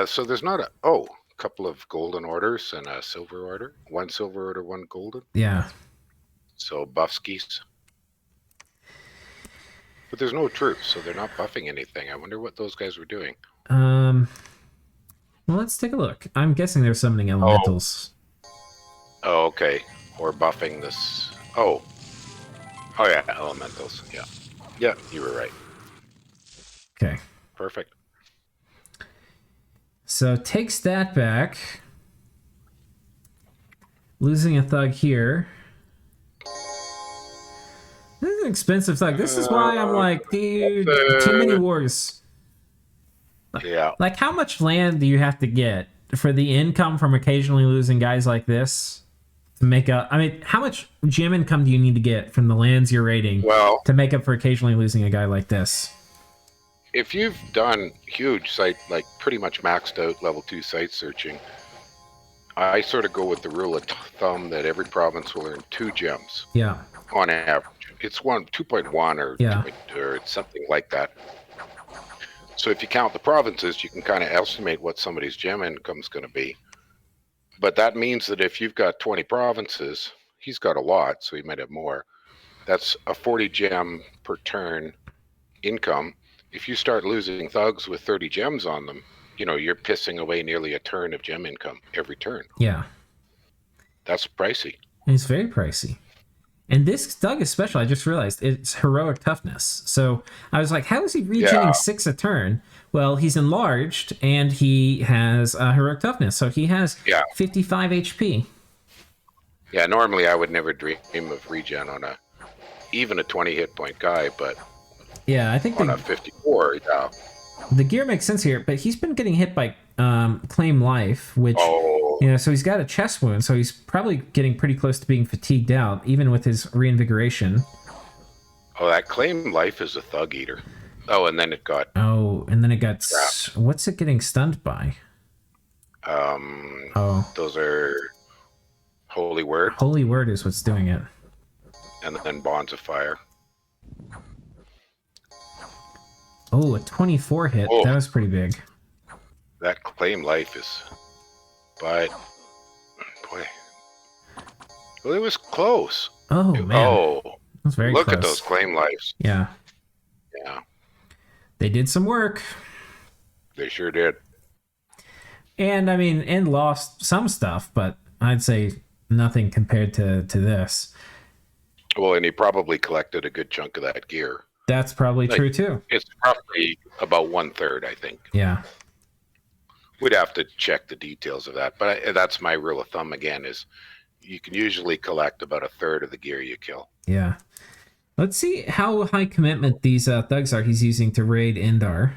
so there's not a couple of golden orders and a silver order. 1 silver order, 1 golden. Yeah. So buffskis. But there's no troops, so they're not buffing anything. I wonder what those guys were doing. Well, let's take a look. I'm guessing they're summoning elementals. Oh, okay. Or buffing this. Oh yeah, elementals. Yeah. Yeah, you were right. Okay. Perfect. So takes that back. Losing a thug here. This is an expensive thug. This is why I'm like, dude, too many wars. Yeah. Like, how much land do you have to get for the income from occasionally losing guys like this to make up? I mean, how much gem income do you need to get from the lands you're raiding to make up for occasionally losing a guy like this? If you've done huge site, like pretty much maxed out level 2 site searching, I sort of go with the rule of thumb that every province will earn 2 gems. Yeah. On average. It's 2.1 or 2. Or something like that. So if you count the provinces, you can kind of estimate what somebody's gem income is going to be. But that means that if you've got 20 provinces, he's got a lot, so he might have more. That's a 40 gem per turn income. If you start losing thugs with 30 gems on them, you're pissing away nearly a turn of gem income every turn. Yeah. That's pricey. It's very pricey. And this thug is special. I just realized it's heroic toughness. So I was like, how is he regening 6 a turn? Well, he's enlarged and he has heroic toughness. So he has 55 HP. Yeah, normally I would never dream of regen on even a 20 hit point guy, but I think on a 54, the gear makes sense here, but he's been getting hit by claim life, which so he's got a chest wound, so he's probably getting pretty close to being fatigued out, even with his reinvigoration. Oh, that claim life is a thug eater. Oh, and then it got what's it getting stunned by? Those are holy word. Holy word is what's doing it. And then bonds of fire. Oh, a 24 hit. That was pretty big. That claim life is... But... Boy. Well, it was close. Oh, man. It was very close. Look at those claim lives. Yeah. Yeah. They did some work. They sure did. And lost some stuff, but I'd say nothing compared to this. Well, and he probably collected a good chunk of that gear. That's probably true too. It's probably about 1/3, I think. Yeah. We'd have to check the details of that, but that's my rule of thumb again, is you can usually collect about 1/3 of the gear you kill. Yeah. Let's see how high commitment these thugs are he's using to raid Indar.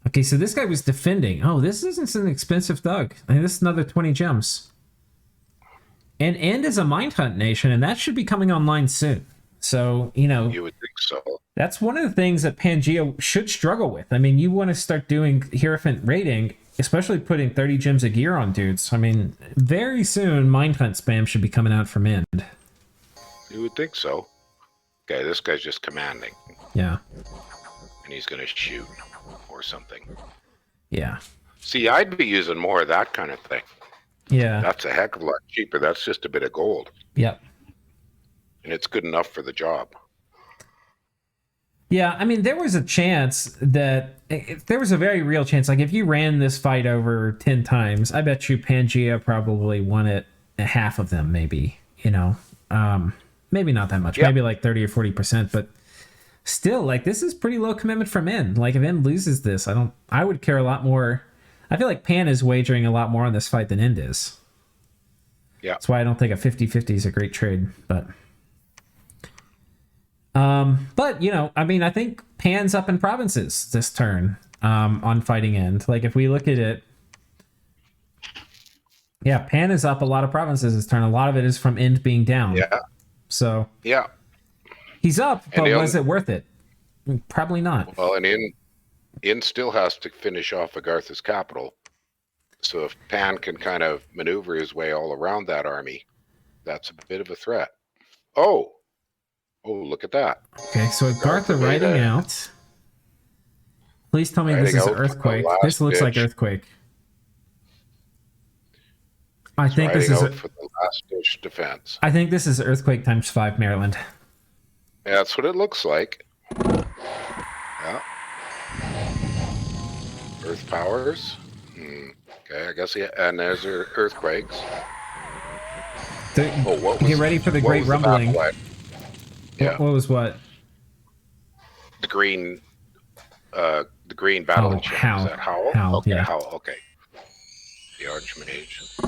Okay, so this guy was defending. Oh, this isn't an expensive thug. This is another 20 gems. And End is a Mind Hunt nation, and that should be coming online soon. So, You would think so. That's one of the things that Pangaea should struggle with. I mean, you want to start doing Hierophant raiding, especially putting 30 gems of gear on dudes. I mean, very soon, Mind Hunt spam should be coming out from End. You would think so. Okay, this guy's just commanding. Yeah. And he's going to shoot or something. Yeah. See, I'd be using more of that kind of thing. Yeah. That's a heck of a lot cheaper. That's just a bit of gold. Yep. And it's good enough for the job. Yeah, I mean, there was a chance that... There was a very real chance. Like, if you ran this fight over 10 times, I bet you Pangaea probably won it half of them, maybe. Maybe not that much. Yep. Maybe like 30 or 40%, but still, like, this is pretty low commitment from End. Like, if End loses this, I would care a lot more... I feel like Pan is wagering a lot more on this fight than Ind is. Yeah. That's why I don't think a 50-50 is a great trade, but you know, I mean, I think Pan's up in provinces this turn, on fighting end. Like, if we look at it, yeah, Pan is up a lot of provinces this turn. A lot of it is from Ind being down. Yeah. So yeah, he's up, but And was it worth it? Probably not. well, and In still has to finish off Agartha's capital. So if Pan can kind of maneuver his way all around that army, that's a bit of a threat. Oh, look at that. Okay, so Agartha riding out. Please tell me this is Earthquake. This looks like Earthquake. I think this is for the last ditch defense. I think this is Earthquake times 5 Maryland. Yeah, that's what it looks like. Yeah. Earth powers. Okay, I guess, yeah. And there's your earthquakes. Get ready for the great rumbling. Yeah. What was what? The green battle enchant. Howl. Is that Howl? Howl, Okay, yeah. Howl, okay. The Archmage.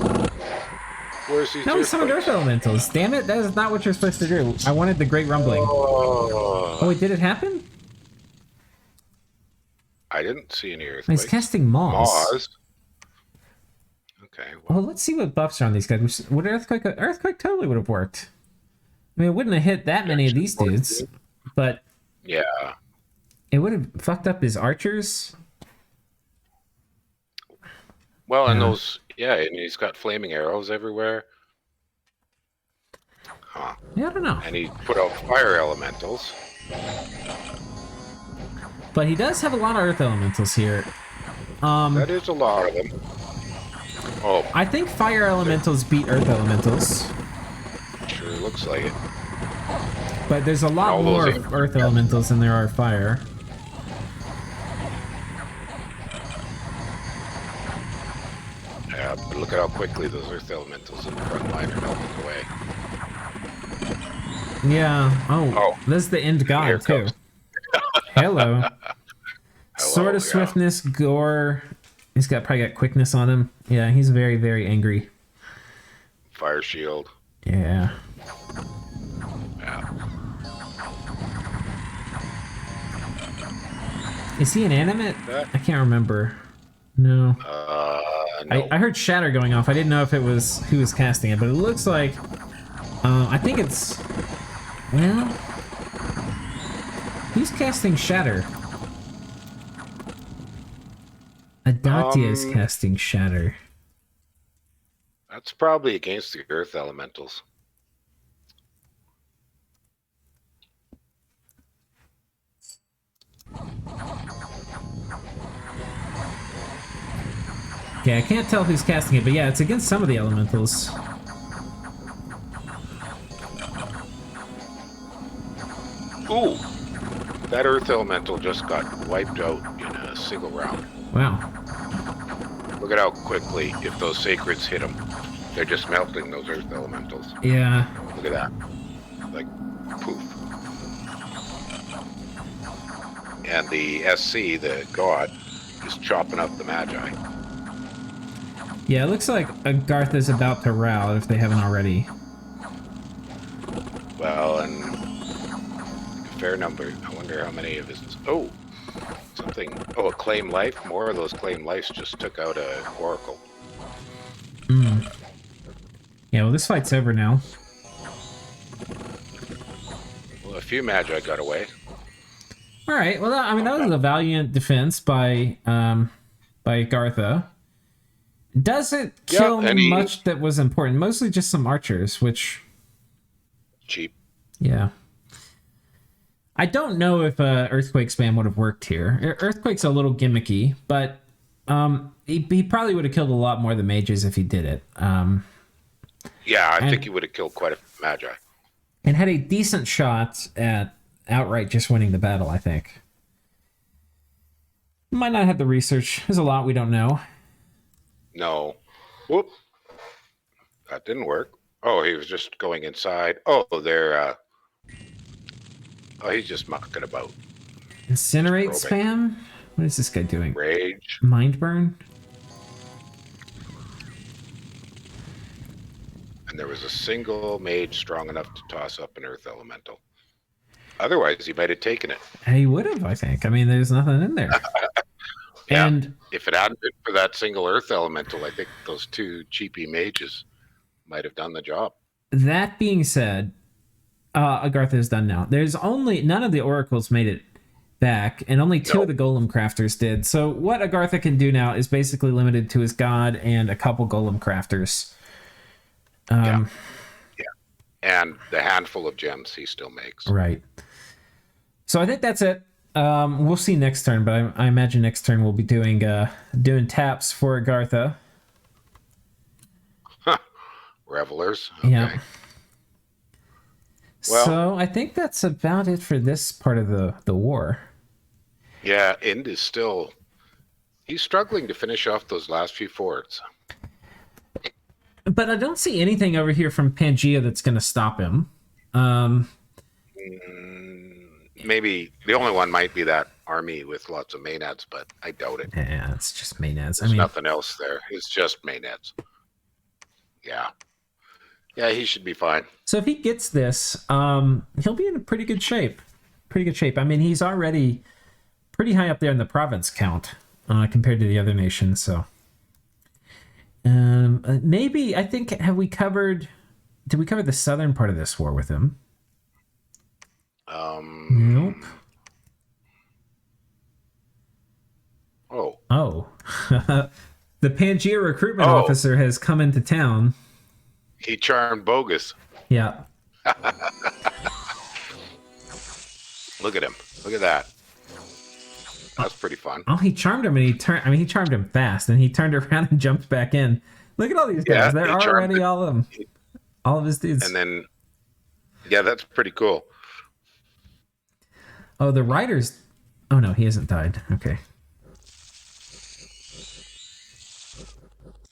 Where's these No, some Earth Elementals. Damn it, that is not what you're supposed to do. I wanted the great rumbling. Oh, wait, did it happen? I didn't see any earthquakes. He's casting Moss. Okay. Well, let's see what buffs are on these guys. Would Earthquake totally would have worked. I mean, it wouldn't have hit that many of these dudes, but yeah, it would have fucked up his archers. Well, and those, and he's got flaming arrows everywhere. Huh. Yeah, I don't know. And he put out fire elementals. But he does have a lot of Earth Elementals here. That is a lot of them. Oh. I think Fire Elementals beat Earth Elementals. Sure looks like it. But there's a lot more Earth Elementals than there are Fire. Yeah, but look at how quickly those Earth Elementals in the front line are melting away. Yeah. Oh, this is the end god, too. Hello. Sword of Swiftness, Gore. He's probably got quickness on him. Yeah, he's very, very angry. Fire shield. Yeah. Is he inanimate? I can't remember. No. No. I heard shatter going off. I didn't know if it was who was casting it, but it looks like I think it's, well, who's casting shatter? Adatia is casting shatter. That's probably against the Earth Elementals. Okay, I can't tell who's casting it, but yeah, it's against some of the elementals. Ooh! That Earth Elemental just got wiped out in a single round. Wow. Look at how quickly, if those Sacreds hit them, they're just melting those Earth Elementals. Yeah. Look at that. Like, poof. And the SC, the god, is chopping up the Magi. Yeah, it looks like Agartha's about to rout if they haven't already. Well, and a fair number. I wonder how many of his... Oh! Something... Oh, a Claim Life? More of those Claim Lives just took out a Oracle. Yeah, well, this fight's over now. Well, a few Magi got away. Alright, well, I mean, that was a valiant defense by Agartha. Doesn't kill much that was important. Mostly just some archers, which... Cheap. Yeah. I don't know if Earthquake spam would have worked here. Earthquake's a little gimmicky, but he probably would have killed a lot more than mages if he did it. Yeah, I think he would have killed quite a few Magi. And had a decent shot at outright just winning the battle, I think. Might not have the research. There's a lot we don't know. No. Whoop. That didn't work. Oh, he was just going inside. Oh, they're... Oh, he's just mucking about. Incinerate spam? What is this guy doing? Rage. Mind burn? and there was a single mage strong enough to toss up an earth elemental. Otherwise, he might have taken it. He would have, I think. I mean, there's nothing in there. Yeah. And if it hadn't been for that single earth elemental, I think those two cheapy mages might have done the job. That being said, Agartha is done now. There's only none of the oracles made it back, and only two of the golem crafters did. So what Agartha can do now is basically limited to his god and a couple golem crafters. Yeah. And the handful of gems he still makes. Right. So I think that's it. We'll see next turn, but I imagine next turn we'll be doing taps for Agartha. Revelers. Okay. Yeah. Well, so I think that's about it for this part of the war. Yeah, Ind is still... He's struggling to finish off those last few forts. But I don't see anything over here from Pangaea that's going to stop him. Maybe the only one might be that army with lots of maenads, but I doubt it. Yeah, it's just maenads. There's nothing else there. It's just maenads. Yeah. Yeah, he should be fine. So if he gets this, he'll be in pretty good shape. Pretty good shape. I mean, he's already pretty high up there in the province count compared to the other nations, so... maybe, I think, did we cover the southern part of this war with him? Nope. Oh. The Pangaea recruitment officer has come into town. He charmed Bogus. Yeah. Look at him. Look at that. That's pretty fun. Oh, he charmed him, and he charmed him fast, and he turned around and jumped back in. Look at all these guys. They're already all of them. All of his dudes. And then, yeah, that's pretty cool. Oh, the riders. Oh, no, he hasn't died. Okay.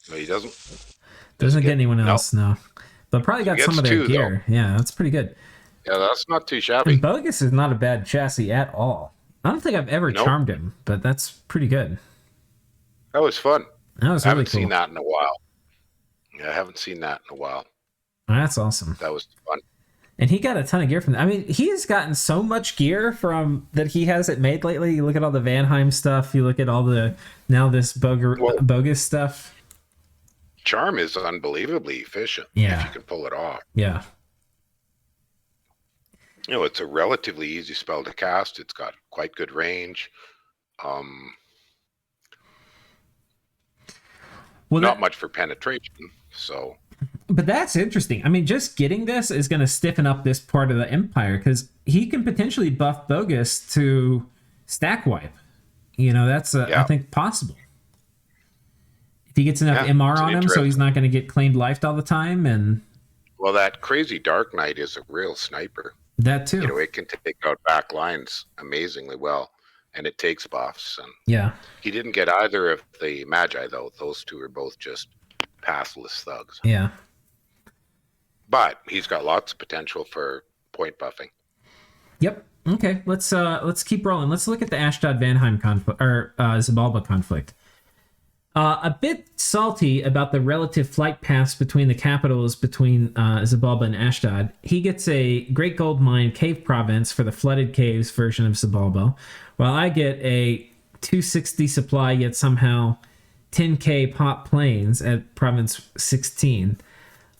No, he doesn't. Doesn't get anyone else, no. But probably got some of their gear. Though. Yeah, that's pretty good. Yeah, that's not too shabby. And Bogus is not a bad chassis at all. I don't think I've ever charmed him, but that's pretty good. That was fun. That was really cool. I haven't seen that in a while. Yeah, I haven't seen that in a while. That's awesome. That was fun. And he got a ton of gear from that. I mean, he has gotten so much gear from that he hasn't made lately. You look at all the Vanheim stuff. You look at all the this bogus stuff. Charm is unbelievably efficient. Yeah. If you can pull it off. Yeah. You know, it's a relatively easy spell to cast. It's got quite good range. Not much for penetration, so... But that's interesting. I mean, just getting this is going to stiffen up this part of the Empire, because he can potentially buff Bogus to stack wipe. You know, that's, I think, possible. If he gets enough MR on him, so he's not going to get claimed lifed all the time. And well, that crazy Dark Knight is a real sniper. That too. You know, it can take out back lines amazingly well, and it takes buffs. And yeah, he didn't get either of the Magi, though. Those two are both just pathless thugs. Yeah. But he's got lots of potential for point buffing. Yep. Okay. Let's keep rolling. Let's look at the Ashdod Vanheim conflict, or Xibalba conflict. A bit salty about the relative flight paths between the capitals between Xibalba and Ashdod. He gets a Great Gold Mine cave province for the flooded caves version of Xibalba, while I get a 260 supply yet somehow 10k pop plains at province 16.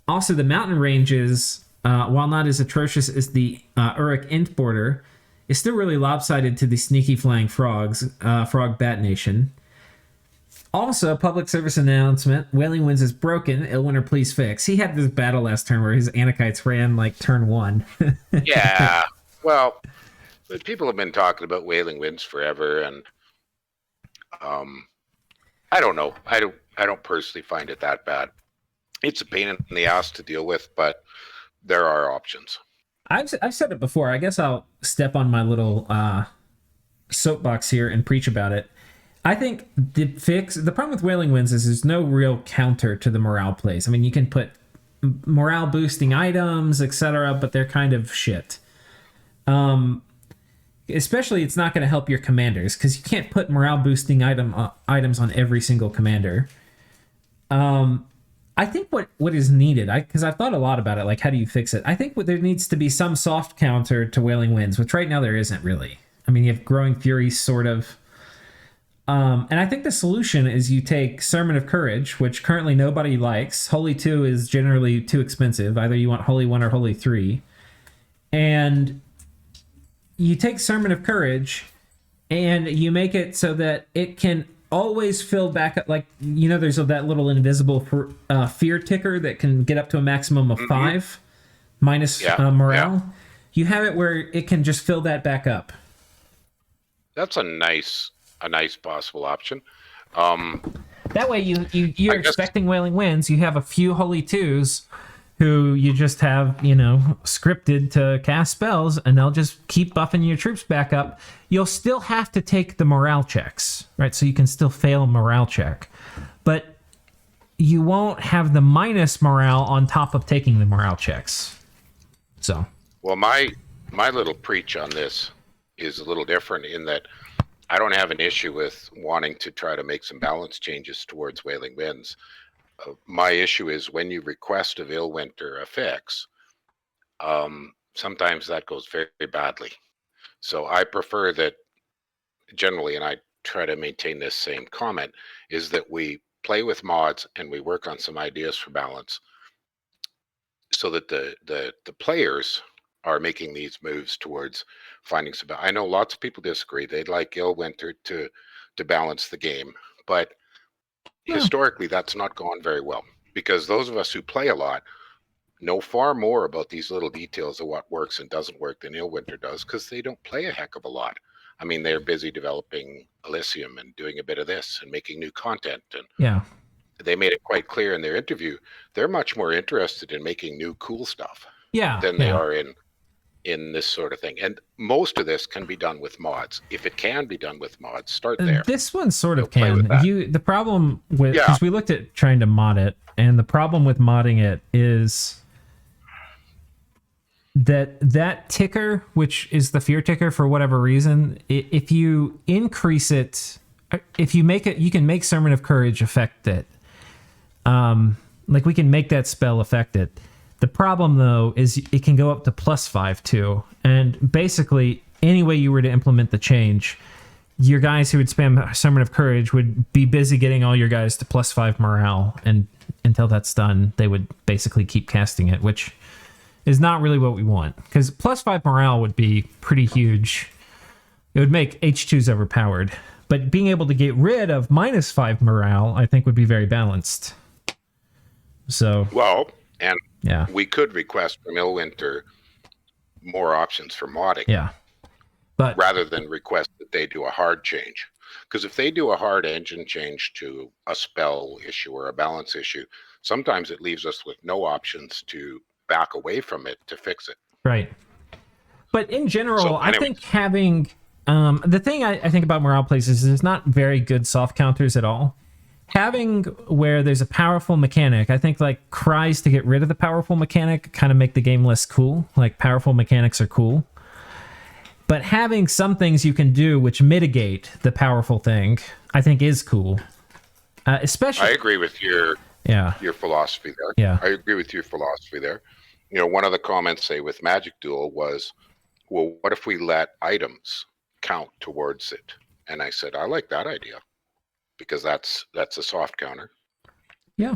Also, the mountain ranges, while not as atrocious as the Uruk Int border, is still really lopsided to the sneaky flying frogs, Frog Bat Nation. Also, public service announcement, Wailing Winds is broken, Ilwinter please fix. He had this battle last turn where his Anakites ran like turn 1. Yeah, well, but people have been talking about Wailing Winds forever, and I don't know. I don't personally find it that bad. It's a pain in the ass to deal with, but there are options. I've said it before. I guess I'll step on my little soapbox here and preach about it. I think the problem with Wailing Winds is there's no real counter to the morale plays. I mean, you can put morale boosting items, etc., but they're kind of shit. Especially, it's not going to help your commanders, because you can't put morale boosting items on every single commander. I think what is needed, because I've thought a lot about it, like how do you fix it? I think there needs to be some soft counter to Wailing Winds, which right now there isn't really. I mean, you have Growing Fury, sort of. And I think the solution is you take Sermon of Courage, which currently nobody likes. Holy 2 is generally too expensive. Either you want Holy 1 or Holy 3. And you take Sermon of Courage, and you make it so that it can always fill back up. Like, there's that little invisible fear ticker that can get up to a maximum of 5 minus morale. Yeah. You have it where it can just fill that back up. That's a nice possible option. That way you're expecting Wailing Winds. You have a few Holy 2s who you just have, scripted to cast spells, and they'll just keep buffing your troops back up. You'll still have to take the morale checks, right? So you can still fail a morale check. But you won't have the minus morale on top of taking the morale checks. So. Well, my little preach on this is a little different in that I don't have an issue with wanting to try to make some balance changes towards Wailing Winds. My issue is when you request a Vilwinter effects, sometimes that goes very badly. So I prefer that generally, and I try to maintain this same comment, is that we play with mods and we work on some ideas for balance so that the players are making these moves towards finding some. I know lots of people disagree. They'd like Vilwinter to balance the game, but historically that's not gone very well, because those of us who play a lot know far more about these little details of what works and doesn't work than Vilwinter does, because they don't play a heck of a lot. I mean, they're busy developing Elysium and doing a bit of this and making new content. And they made it quite clear in their interview, they're much more interested in making new cool stuff than they are in this sort of thing. And most of this can be done with mods. If it can be done with mods, start there. This one sort of can. The problem with, because we looked at trying to mod it, and the problem with modding it is that ticker, which is the fear ticker for whatever reason, if you increase it, if you make it, you can make Sermon of Courage affect it. Like we can make that spell affect it. The problem, though, is it can go up to +5 too. And basically, any way you were to implement the change, your guys who would spam Sermon of Courage would be busy getting all your guys to +5 morale. And until that's done, they would basically keep casting it, which is not really what we want. Because +5 morale would be pretty huge. It would make H2s overpowered. But being able to get rid of -5 morale, I think, would be very balanced. So. Well, and we could request from Vilwinter more options for modding. Yeah. But rather than request that they do a hard change. Because if they do a hard engine change to a spell issue or a balance issue, sometimes it leaves us with no options to back away from it to fix it. Right. But in general, I think having... the thing I think about morale places is there's not very good soft counters at all. Having where there's a powerful mechanic, I think like cries to get rid of the powerful mechanic kind of make the game less cool. Like powerful mechanics are cool. But having some things you can do which mitigate the powerful thing, I think is cool. Especially... I agree with your philosophy there. Yeah. I agree with your philosophy there. You know, one of the comments, say, with Magic Duel was, well, what if we let items count towards it? And I said, I like that idea, because that's a soft counter. Yeah,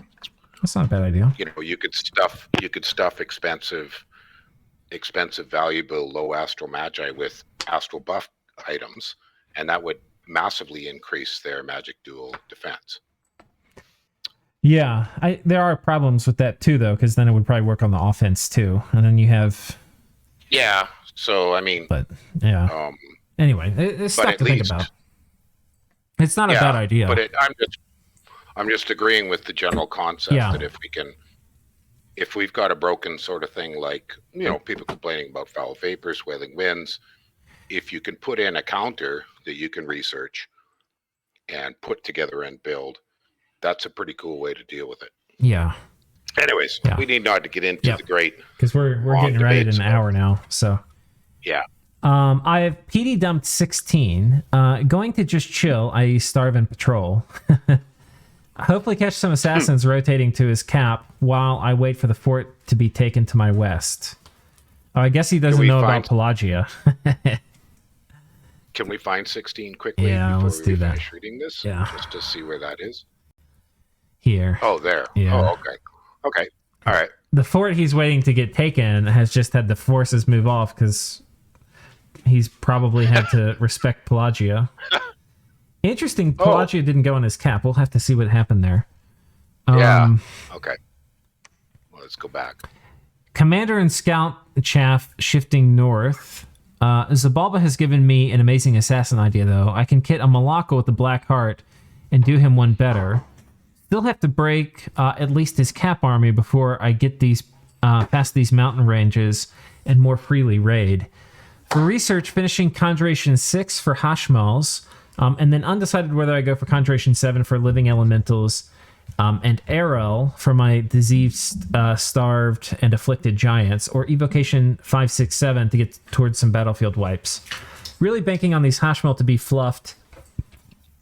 that's not a bad idea. You know, you could stuff expensive, valuable, low astral magi with astral buff items, and that would massively increase their Magic Duel defense. Yeah, there are problems with that too, though, because then it would probably work on the offense too, and then you have. Yeah. So I mean. But yeah. Anyway, it's stuff to think about. It's not a bad idea. But I'm just agreeing with the general concept that if we've got a broken sort of thing, like, you know, people complaining about foul vapors, Wailing Winds, if you can put in a counter that you can research and put together and build, that's a pretty cool way to deal with it. Yeah. Anyways, we need not to get into the great, because we're getting ready in an hour now. So yeah. I have PD dumped 16. Going to just chill, i.e. starve and patrol. Hopefully catch some assassins rotating to his cap while I wait for the fort to be taken to my west. Oh, I guess he doesn't know about Pelagia. Can we find 16 quickly before let's do that. Finish reading this? Yeah. Just to see where that is. Here. Oh, there. Yeah. Oh, okay. Okay. All right. The fort he's waiting to get taken has just had the forces move off because he's probably had to respect Pelagia. Interesting, Pelagia didn't go on his cap. We'll have to see what happened there. Yeah. Okay. Well, let's go back. Commander and Scout Chaff shifting north. Xibalba has given me an amazing assassin idea, though. I can kit a Malacca with the Black Heart and do him one better. Still have to break at least his cap army before I get these past these mountain ranges and more freely raid. For research, finishing Conjuration 6 for Hashmals, and then undecided whether I go for Conjuration 7 for Living Elementals, and Arel for my diseased, starved, and afflicted giants, or Evocation 5, 6, 7 to get towards some battlefield wipes. Really banking on these Hashmal to be fluffed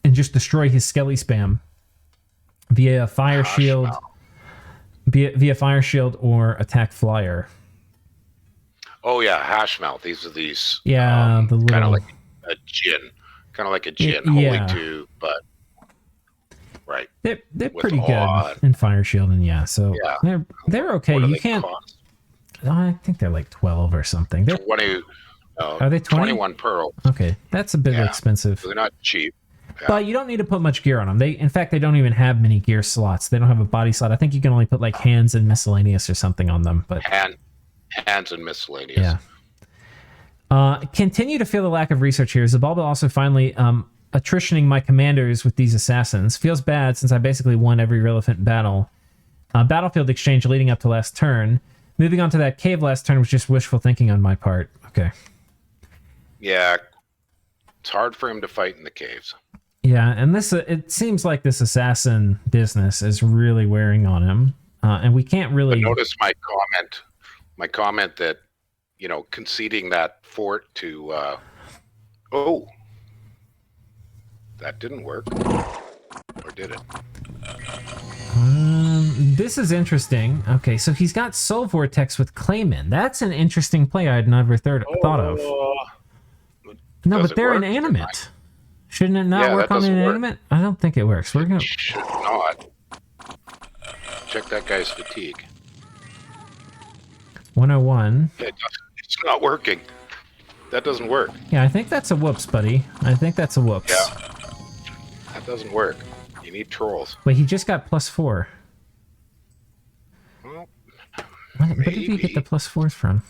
and just destroy his Skelly spam via Fire Shield, via Fire Shield or Attack Flyer. Oh yeah, Hashmouth. These are these. Yeah, the little kind of like a djinn, holy two, but right. They're pretty good in Fire Shield, and so they're okay. What do you they can't. cost? I think they're like 12 or something. They're 20. Are they 20? 21 pearl. Okay, that's a bit expensive. So they're not cheap. Yeah. But you don't need to put much gear on them. In fact, they don't even have many gear slots. They don't have a body slot. I think you can only put like hands and miscellaneous or something on them. But hands and miscellaneous. Yeah. Continue to feel the lack of research here. Xibalba also finally attritioning my commanders with these assassins. Feels bad since I basically won every relevant battle. Battlefield exchange leading up to last turn. Moving on to that cave last turn was just wishful thinking on my part. Okay. Yeah. It's hard for him to fight in the caves. Yeah, and it seems like this assassin business is really wearing on him, and we can't really... But notice my comment that, conceding that fort to... that didn't work. Or did it? This is interesting. Okay, so he's got Soul Vortex with Clayman. That's an interesting play I had never thought of. No, but they're inanimate. Shouldn't it not work on an inanimate? I don't think it works. We're gonna... Should not. Check that guy's fatigue. 101. Yeah, it's not working. That doesn't work. Yeah, I think that's a whoops, buddy. I think that's a whoops. Yeah. That doesn't work. You need trolls. Wait, he just got +4. Well, where did he get the +4s from?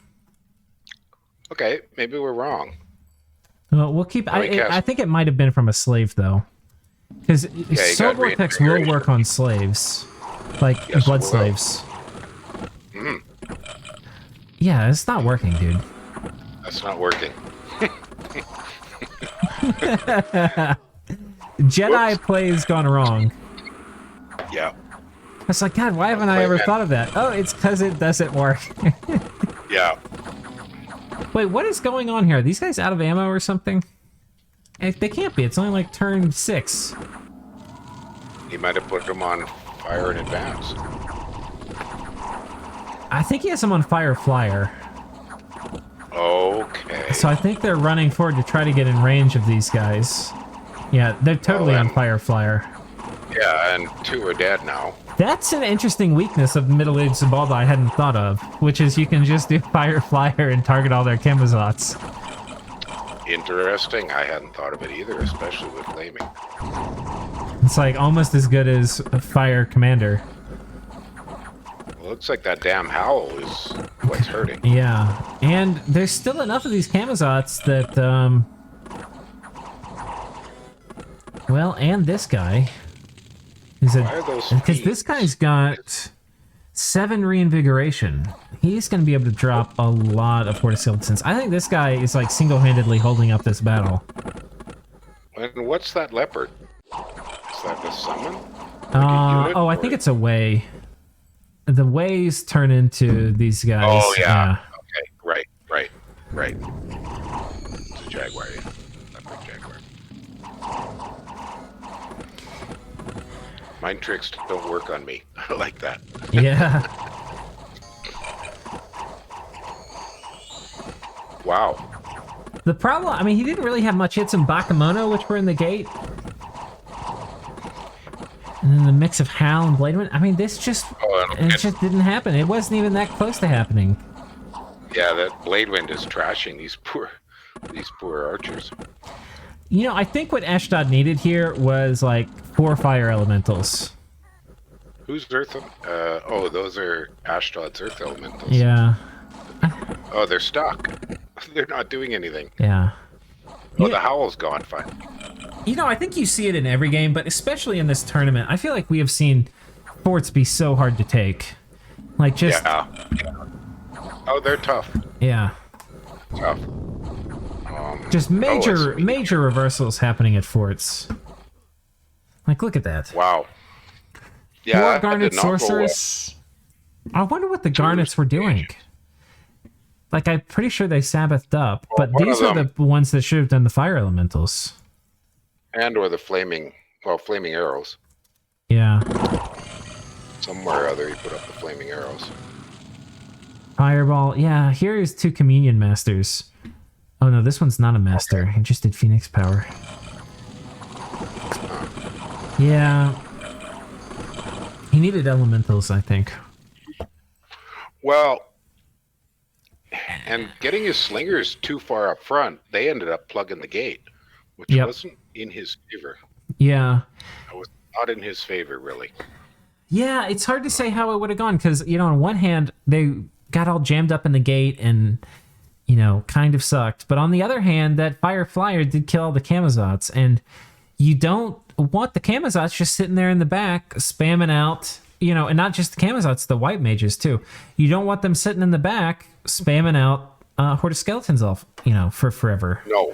Okay, maybe we're wrong. Well, we'll keep... I think it might have been from a slave, though. Because Soul Vortex will work on slaves. Like, blood slaves. Mm. Yeah, it's not working, dude. That's not working. Jedi plays gone wrong. Yeah. I was like, God, why haven't I ever thought of that? Oh, it's because it doesn't work. Yeah. Wait, what is going on here? Are these guys out of ammo or something? They can't be. It's only like turn 6. He might have put them on fire in advance. I think he has them on fire flyer. Okay. So I think they're running forward to try to get in range of these guys. Yeah, they're totally on fire flyer. Yeah, and 2 are dead now. That's an interesting weakness of middle-aged Xibalba I hadn't thought of, which is you can just do fire flyer and target all their Kamazots. Interesting. I hadn't thought of it either, especially with flaming. It's like almost as good as a fire commander. Well, looks like that damn howl is what's hurting. Yeah, and there's still enough of these Kamazots that, well, and this guy... Because this guy's got 7 reinvigoration. He's going to be able to drop a lot of Fortisildons. I think this guy is like single-handedly holding up this battle. And what's that leopard? Is that the summon? I think it's a way. The ways turn into these guys. Oh, yeah. Okay, right. It's a jaguar, yeah. Leopard jaguar. Mind tricks don't work on me. I like that. Yeah. Wow. The problem, I mean, he didn't really have much hits in Bakemono, which were in the gate. And then the mix of Howl and Blade Wind. I mean, this just, it just didn't happen. It wasn't even that close to happening. Yeah, that Blade Wind is trashing these poor archers. You know, I think what Ashdod needed here was like 4 fire elementals. Who's Earth? Oh, those are Ashdod's Earth elementals. Yeah. Oh, they're stuck. They're not doing anything. Yeah. Oh, the Howl's gone. Fine. You know, I think you see it in every game, but especially in this tournament, I feel like we have seen forts be so hard to take. Like, just... Yeah. Oh, they're tough. Yeah. Tough. Just major reversals happening at forts. Like, look at that. Wow. Yeah. 4 Garnet Sorcerers. I wonder what the Garnets were doing. Like, I'm pretty sure they Sabbathed up, but these are the ones that should have done the fire elementals. And or the flaming arrows. Yeah. Somewhere or other he put up the flaming arrows. Fireball. Yeah, here is 2 Communion Masters. Oh no, this one's not a master. Okay. He just did Phoenix Power. Yeah. He needed elementals, I think. Well, and getting his slingers too far up front, they ended up plugging the gate, which wasn't in his favor. Yeah. It was not in his favor, really. Yeah, it's hard to say how it would have gone, because, you know, on one hand, they got all jammed up in the gate and, you know, kind of sucked. But on the other hand, that Fire Flyer did kill all the Kamazots, and you don't want the Kamazots just sitting there in the back, spamming out, you know, and not just the Kamazots, the White Mages, too. You don't want them sitting in the back, spamming out Horde of Skeletons off, you know, for forever. No,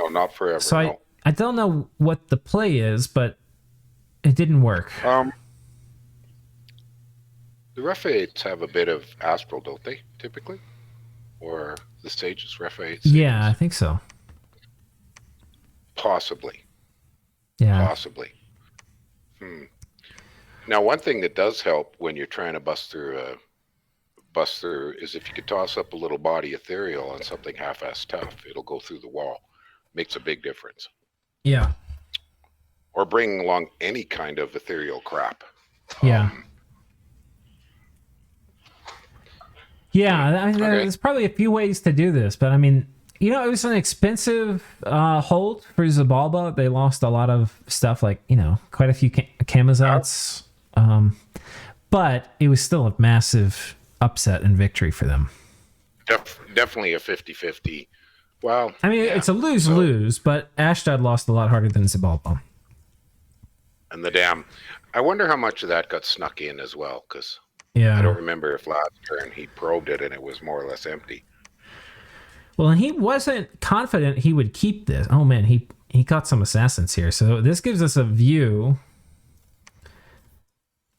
not forever. So no. I don't know what the play is, but it didn't work. The Rephates have a bit of Astral, don't they, typically? Or the Sages, Rephates? Yeah, I think so. Possibly. Yeah. Possibly. Now, one thing that does help when you're trying to bust through is if you could toss up a little body ethereal on something half-assed tough, it'll go through the wall. Makes a big difference. Yeah. Or bring along any kind of ethereal crap. Yeah. Yeah, I mean, there's probably a few ways to do this, but I mean, you know, it was an expensive hold for Xibalba. They lost a lot of stuff, like, you know, quite a few Kamazots. But it was still a massive upset and victory for them. Definitely a 50-50. Well, I mean, it's a lose-lose, but Ashdod lost a lot harder than Xibalba. And the damn... I wonder how much of that got snuck in as well, because yeah. I don't remember if last turn he probed it and it was more or less empty. Well, and he wasn't confident he would keep this. Oh, man, he caught some assassins here. So this gives us a view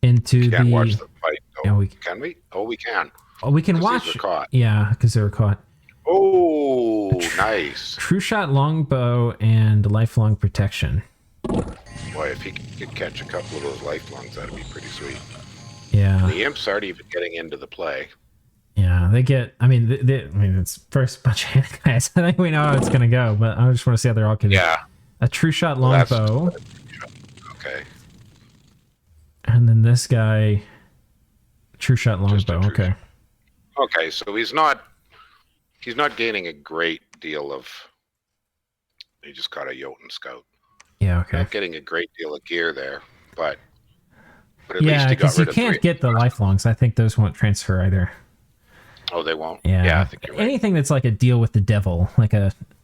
into we can't watch the fight, though. Yeah, can we? Oh, we can. Oh, we can watch. These were caught. Yeah, because they were caught. Oh, nice. True Shot Longbow and Lifelong Protection. Boy, if he could catch a couple of those lifelongs, that'd be pretty sweet. Yeah. The imps aren't even getting into the play. Yeah, they get... I mean, it's first bunch of hand guys. I think we know how it's going to go, but I just want to see how they're all going to... Yeah. A True Shot Longbow. Okay. And then this guy... True Shot Longbow, okay. Okay, so he's not gaining a great deal of... He just caught a Jotun scout. Yeah, okay. Not getting a great deal of gear there, but at least he got rid of 3. Yeah, because you can't get the lifelongs. I think those won't transfer either. Oh, they won't? Yeah, I think you're right. Anything that's like a deal with the devil, like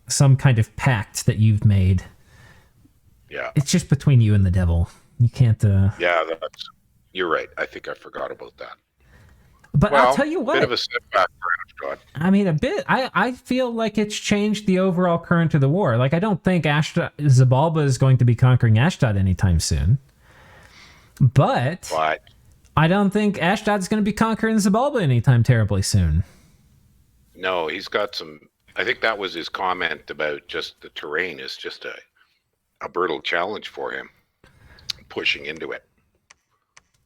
some kind of pact that you've made. Yeah. It's just between you and the devil. You can't... Yeah, you're right. I think I forgot about that. But I'll tell you what. A bit of a setback for Ashdod. I mean, a bit. I feel like it's changed the overall current of the war. Like, I don't think Xibalba is going to be conquering Ashdod anytime soon. But I don't think Ashdod's going to be conquering Xibalba anytime terribly soon. No, he's got some... I think that was his comment about just the terrain is just a brutal challenge for him, pushing into it.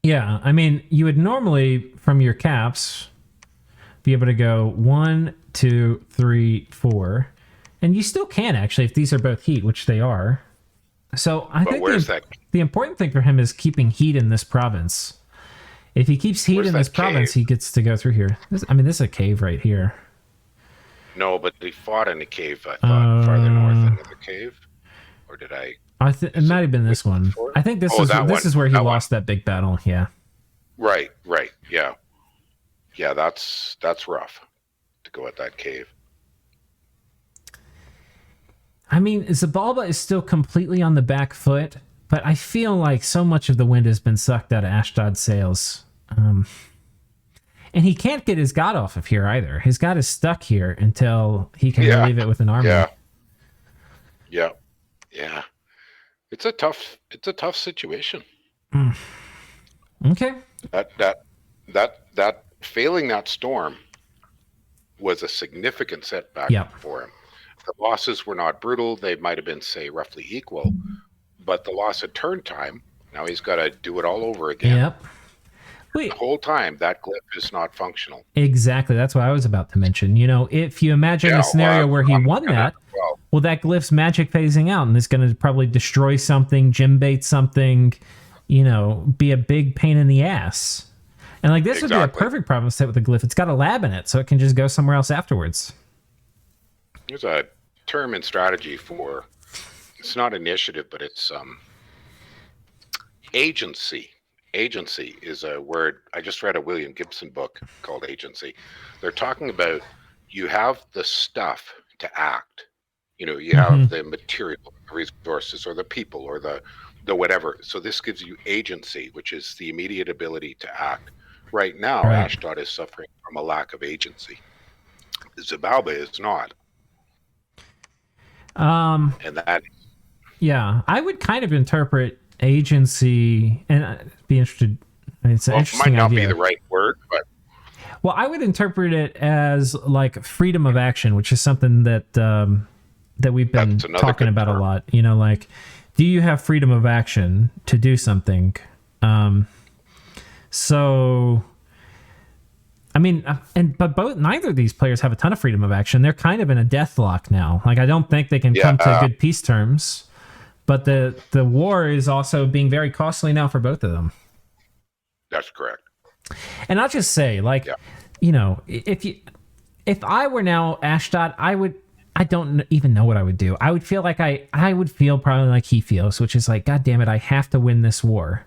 Yeah, I mean, you would normally, from your caps, be able to go 1, 2, 3, 4. And you still can, actually, if these are both heat, which they are. So I think the important thing for him is keeping heat in this province. If he keeps heat in this province, he gets to go through here. This is a cave right here. No, but he fought in a cave, I thought, farther north into the cave. Or did I... it might have been this one. Before? I think this is where he lost that big battle, yeah. Right, yeah. Yeah, that's rough to go at that cave. I mean, Xibalba is still completely on the back foot, but I feel like so much of the wind has been sucked out of Ashdod's sails. And he can't get his god off of here either. His god is stuck here until he can relieve it with an army. Yeah. It's a tough situation. Okay. That failing that storm was a significant setback for him. The losses were not brutal. They might have been, say, roughly equal, but the loss of turn time, now he's got to do it all over again. Yep. The whole time, that glyph is not functional. Exactly. That's what I was about to mention. You know, if you imagine a scenario where he won that, well, that glyph's magic phasing out and it's going to probably destroy something, gym bait something, you know, be a big pain in the ass. And like this would be a perfect problem set with the glyph. It's got a lab in it, so it can just go somewhere else afterwards. There's a term in strategy for, it's not initiative, but it's agency. Agency is a word. I just read a William Gibson book called Agency. They're talking about you have the stuff to act. You know, you have the material, the resources, or the people, or the whatever. So this gives you agency, which is the immediate ability to act. Right now, Ashdod is suffering from a lack of agency. Xibalba is not. And that. Yeah, I would kind of interpret agency, and I'd be interested. It's an interesting might not idea. be the right word, but. Well, I would interpret it as like freedom of action, which is something that that we've been talking about a lot. You know, like, do you have freedom of action to do something? So, I mean, but neither of these players have a ton of freedom of action. They're kind of in a deathlock now. Like, I don't think they can come to good peace terms. But the war is also being very costly now for both of them. That's correct. And I'll just say, like, you know, if I were now Ashdod, I don't even know what I would do. I would feel like I would feel probably like he feels, which is like, God damn it, I have to win this war.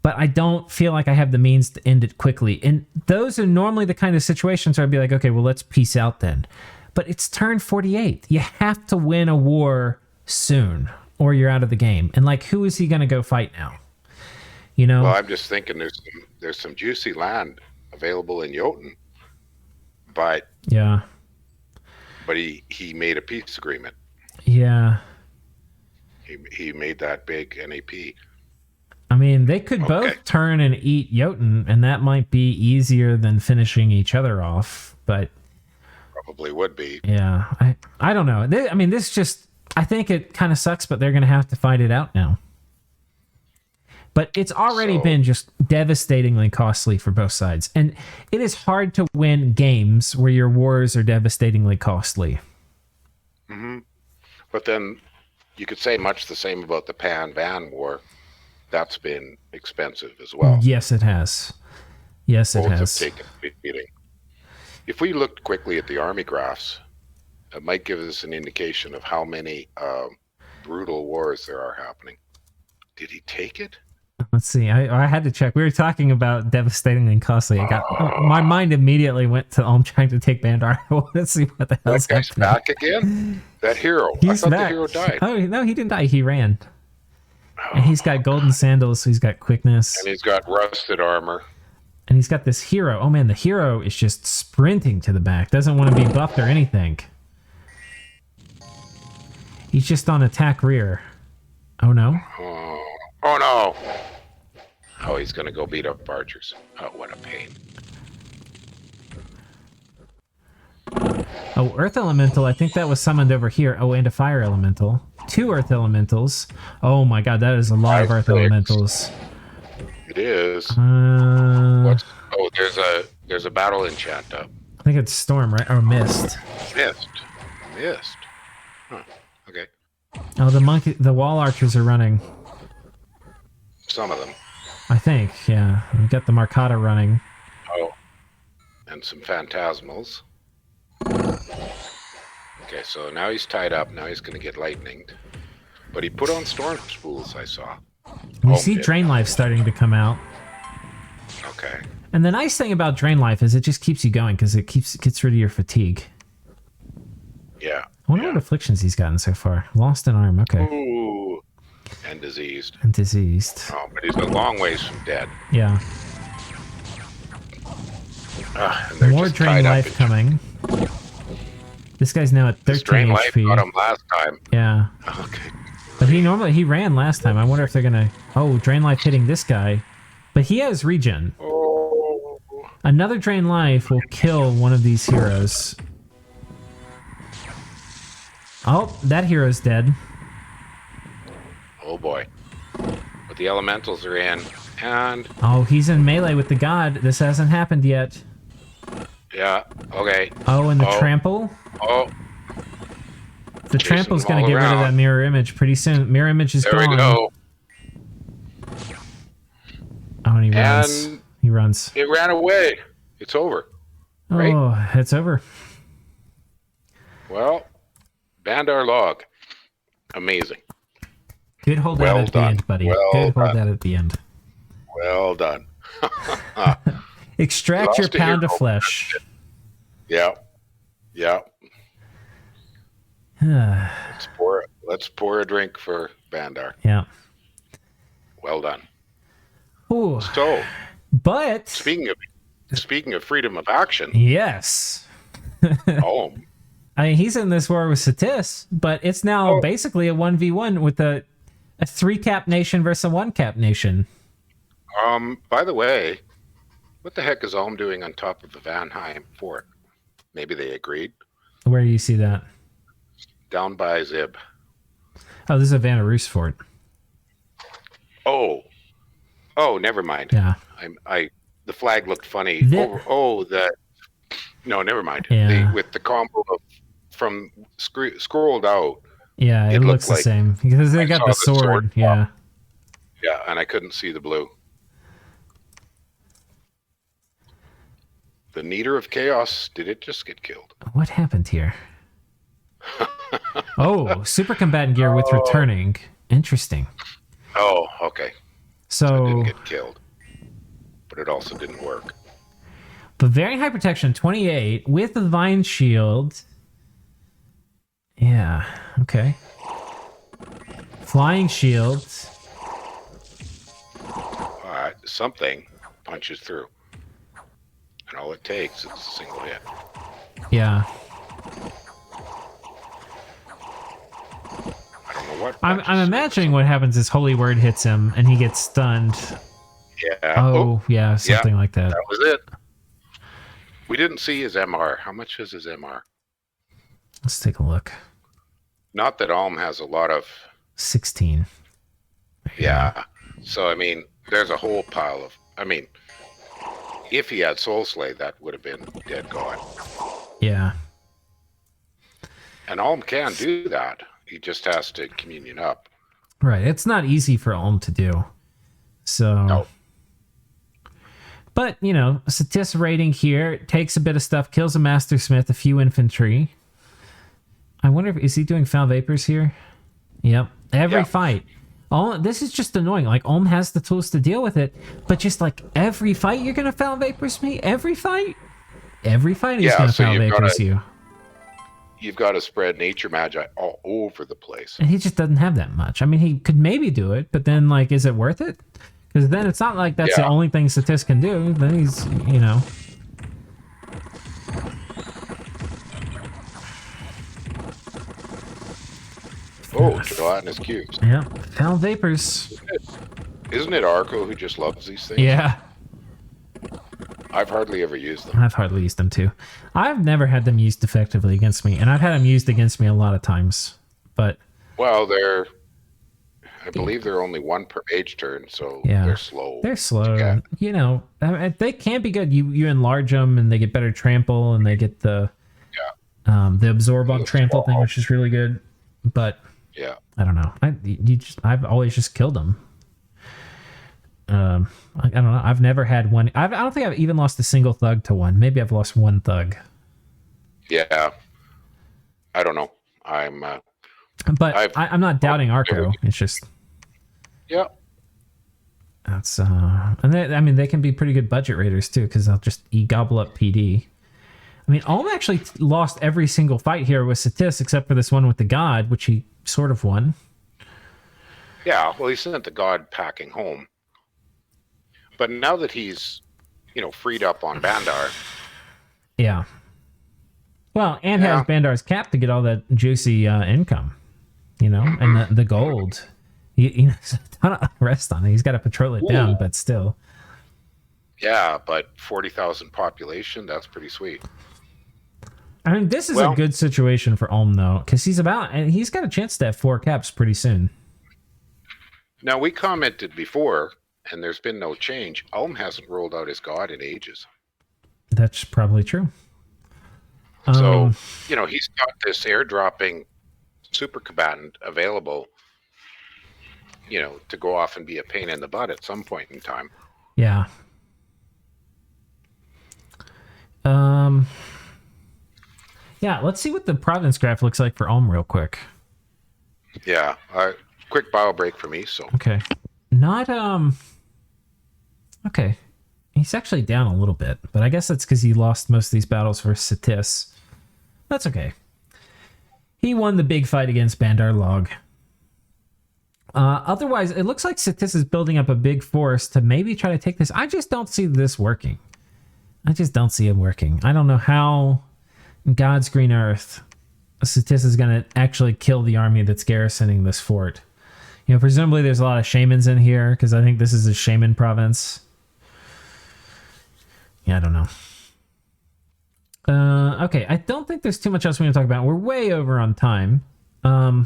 But I don't feel like I have the means to end it quickly. And those are normally the kind of situations where I'd be like, okay, well, let's peace out then. But it's turn 48. You have to win a war soon, or you're out of the game. And like, who is he going to go fight now? You know? Well, I'm just thinking there's some juicy land available in Jotun, but he made a peace agreement. Yeah. He made that big NAP. I mean, they could both turn and eat Jotun, and that might be easier than finishing each other off, but probably would be. Yeah. I don't know. I mean, this just, I think it kind of sucks, but they're going to have to fight it out now. But it's already been just devastatingly costly for both sides. And it is hard to win games where your wars are devastatingly costly. Mm-hmm. But then you could say much the same about the Pan-Van War. That's been expensive as well. Yes, it has. Yes, it has. Both have taken a beating. If we looked quickly at the army graphs, it might give us an indication of how many brutal wars there are happening. Did he take it? Let's see. I had to check. We were talking about devastatingly costly. My mind immediately went to I'm trying to take Bandar. Let's see what the hell's happening. That guy's back again? That hero. I thought the hero died. Oh, no, he didn't die. He ran. And he's got golden sandals, so he's got quickness. And he's got rusted armor. And he's got this hero. Oh, man, the hero is just sprinting to the back. Doesn't want to be buffed or anything. He's just on attack rear. Oh, no. Oh, no. Oh, he's going to go beat up archers. Oh, what a pain. Oh, Earth Elemental. I think that was summoned over here. Oh, and a Fire Elemental. 2 Earth Elementals. Oh, my God. That is a lot of Earth Elementals. It is. What's? Oh, there's a battle enchant up. I think it's Storm, right? Or Mist. Mist. Huh. Okay. Oh, the wall archers are running. Some of them. I think, yeah. We've got the Marcata running. Oh. And some phantasmals. Okay, so now he's tied up. Now he's going to get lightninged. But he put on storm spools, I saw. We see Drain Life starting to come out. Okay. And the nice thing about Drain Life is it just keeps you going because it gets rid of your fatigue. Yeah. I wonder what afflictions he's gotten so far. Lost an arm, okay. Ooh. And diseased. Oh, but he's a long ways from dead. Yeah. More Drain Life coming. This guy's now at 13 Drain HP. Life got him last time. Yeah. Okay. But he ran last time. I wonder if they're gonna... Oh, Drain Life hitting this guy. But he has regen. Oh. Another Drain Life will kill one of these heroes. Oh, that hero's dead. Oh boy. But the elementals are in, and... Oh, he's in melee with the god. This hasn't happened yet. Yeah, okay. Oh, and the trample? Oh. The trample's gonna get rid of that mirror image pretty soon. Mirror image is gone. There we go. Oh, and he runs. And he runs. It ran away. It's over. Right? Oh, it's over. Well, Bandar Log. Amazing. Good hold out at the end, buddy. Good hold out at the end. Well done. Extract your pound of flesh. Yeah. Yeah. Let's pour a drink for Bandar. Yeah. Well done. Ooh. So, but speaking of freedom of action. Yes. Oh. I mean, he's in this war with Satis, but it's now basically a 1v1 with a 3-cap nation versus a 1-cap nation. By the way, what the heck is Ulm doing on top of the Vanheim fort? Maybe they agreed. Where do you see that? Down by Zib. Oh, this is a Vanarus fort. Oh, never mind. Yeah. The flag looked funny. No, never mind. Yeah. With the combo from scrolled out. Yeah, it looks the same because they got the sword. Yeah. Yeah, and I couldn't see the blue. The Neater of Chaos, did it just get killed? What happened here? Oh, super combatant gear with returning. Interesting. Oh, okay. So it didn't get killed, but it also didn't work. But very high protection, 28 with the Vine Shield. Yeah, okay. Flying Shield. Something punches through. And all it takes is a single hit. Yeah. I don't know what. I'm imagining what happens is Holy Word hits him and he gets stunned. Yeah. Oh, yeah, something like that. That was it. We didn't see his MR. How much is his MR? Let's take a look. Not that Ulm has a lot of... 16. Yeah. So, I mean, there's a whole pile of... I mean, if he had Soul Slay, that would have been dead gone. Yeah. And Ulm can do that. He just has to communion up. Right. It's not easy for Ulm to do. So... No. But, you know, Satis raiding here, takes a bit of stuff, kills a Master Smith, a few infantry. I wonder is he doing Foul Vapors here? Yep. Every fight. This is just annoying. Like, Ulm has the tools to deal with it, but just like every fight you're going to Foul Vapors me? Every fight? Every fight he's going to Foul Vapors you. You've got to spread Nature Magi all over the place. And he just doesn't have that much. I mean, he could maybe do it, but then, like, is it worth it? Because then it's not like that's the only thing Satis can do. Then he's, you know. Oh, gelatinous cubes. Yeah, Foul Vapors. Isn't it Arco who just loves these things? Yeah. I've hardly ever used them. I've hardly used them too. I've never had them used effectively against me, and I've had them used against me a lot of times. But well, I believe they're only one per mage turn, so Yeah. they're slow. They're slow. You know, they can be good. You enlarge them, and they get better trample, and they get the absorb on trample thing, which is really good. But yeah, I don't know. I've always just killed them. I don't know. I've never had one. I don't think I've even lost a single thug to one. Maybe I've lost one thug. Yeah. I don't know. I'm not doubting Arco. It's just that's and they can be pretty good budget raiders too, because they'll just gobble up PD. I mean, Ulm actually lost every single fight here with Satis except for this one with the god, which he sort of won. Yeah, well, he sent the god packing home. But now that he's, freed up on Bandar. Yeah. Well, and has Bandar's cap to get all that juicy income, and the gold. There's a ton of rest on it. He's got to patrol it down, but still. Yeah, but 40,000 population, that's pretty sweet. I mean, this is a good situation for Ulm, though, because he's got a chance to have 4 caps pretty soon. Now, we commented before, and there's been no change. Ulm hasn't rolled out his god in ages. That's probably true. So, he's got this airdropping super combatant available, to go off and be a pain in the butt at some point in time. Yeah. Yeah, let's see what the province graph looks like for Ulm real quick. Yeah, quick bio break for me, so. Okay. Okay. He's actually down a little bit, but I guess that's because he lost most of these battles for Satis. That's okay. He won the big fight against Bandar Log. Otherwise, it looks like Satis is building up a big force to maybe try to take this. I just don't see this working. I just don't see it working. I don't know how God's green earth Satis is going to actually kill the army that's garrisoning this fort. Presumably there's a lot of shamans in here, because I think this is a shaman province. Yeah, I don't know. Okay, I don't think there's too much else we want to talk about. We're way over on time. I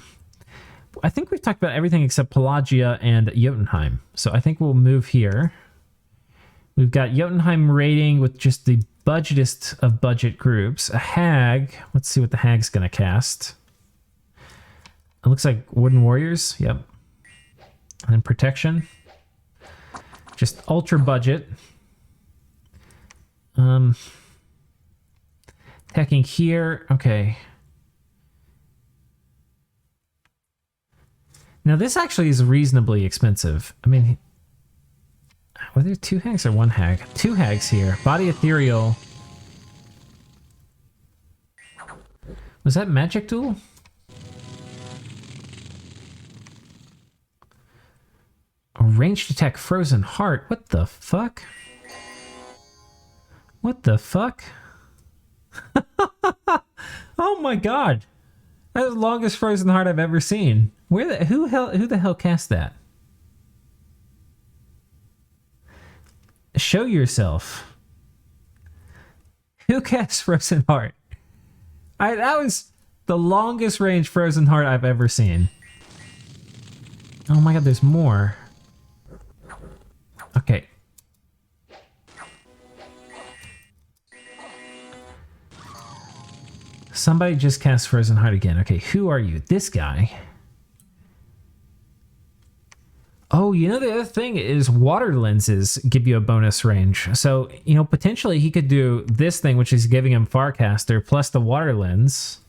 think we've talked about everything except Pelagia and Jotunheim. So I think we'll move here. We've got Jotunheim raiding with just the budgetest of budget groups. A hag. Let's see what the hag's going to cast. It looks like Wooden Warriors. Yep. And protection. Just ultra budget. Attacking here. Okay. Now this actually is reasonably expensive. I mean, were there 2 hags or 1 hag? 2 hags here. Body ethereal. Was that magic tool? A ranged attack frozen heart. What the fuck? What the fuck? Oh my god. That's the longest frozen heart I've ever seen. Who the hell cast that? Show yourself. Who cast frozen heart? That was the longest range frozen heart I've ever seen. Oh my god, there's more. Okay. Somebody just cast Frozen Heart again. Okay, who are you? This guy. Oh, the other thing is water lenses give you a bonus range. So, potentially he could do this thing, which is giving him Farcaster, plus the water lens.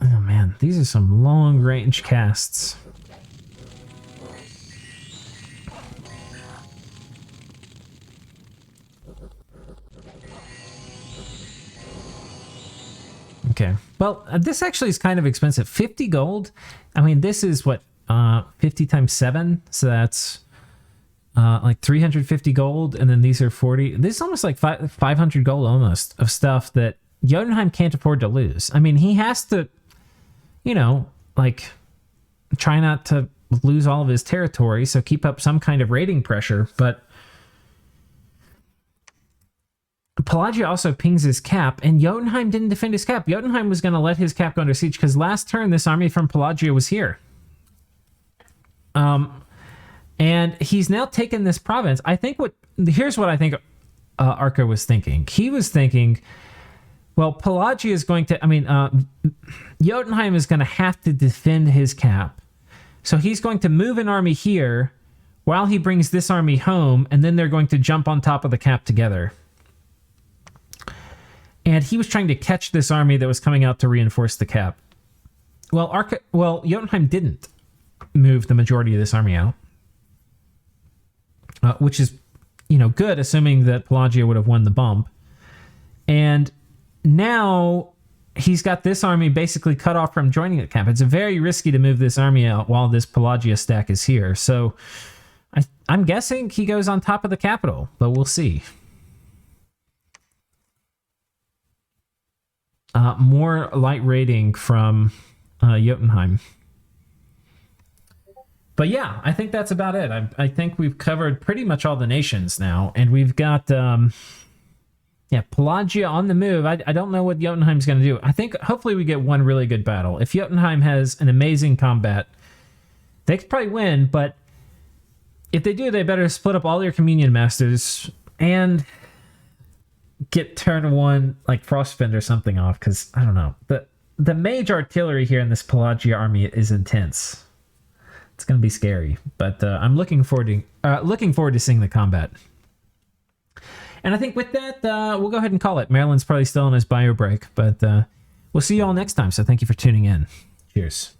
Oh man, these are some long range casts. Okay. Well, this actually is kind of expensive. 50 gold. I mean, this is what, 50 times 7. So that's like 350 gold. And then these are 40. This is almost like 500 gold almost of stuff that Jotunheim can't afford to lose. I mean, he has to, try not to lose all of his territory. So keep up some kind of raiding pressure. But Pelagia also pings his cap, and Jotunheim didn't defend his cap. Jotunheim was going to let his cap go under siege because last turn this army from Pelagia was here. And he's now taken this province. Here's what I think Arco was thinking. He was thinking, well, Pelagia is going to, Jotunheim is going to have to defend his cap. So he's going to move an army here while he brings this army home, and then they're going to jump on top of the cap together. And he was trying to catch this army that was coming out to reinforce the cap. Well, Jotunheim didn't move the majority of this army out. Which is, good, assuming that Pelagia would have won the bump. And now he's got this army basically cut off from joining the camp. It's very risky to move this army out while this Pelagia stack is here. So I'm guessing he goes on top of the capital, but we'll see. More light rating from Jotunheim. But yeah, I think that's about it. I think we've covered pretty much all the nations now. And we've got, Pelagia on the move. I don't know what Jotunheim's going to do. I think hopefully we get one really good battle. If Jotunheim has an amazing combat, they could probably win. But if they do, they better split up all their Communion Masters and get turn one, like Frostbend or something off. Because, I don't know. The mage artillery here in this Pelagia army is intense. It's going to be scary, but I'm looking forward to seeing the combat. And I think with that, we'll go ahead and call it. Maryland's probably still on his bio break, but we'll see you all next time. So thank you for tuning in. Cheers.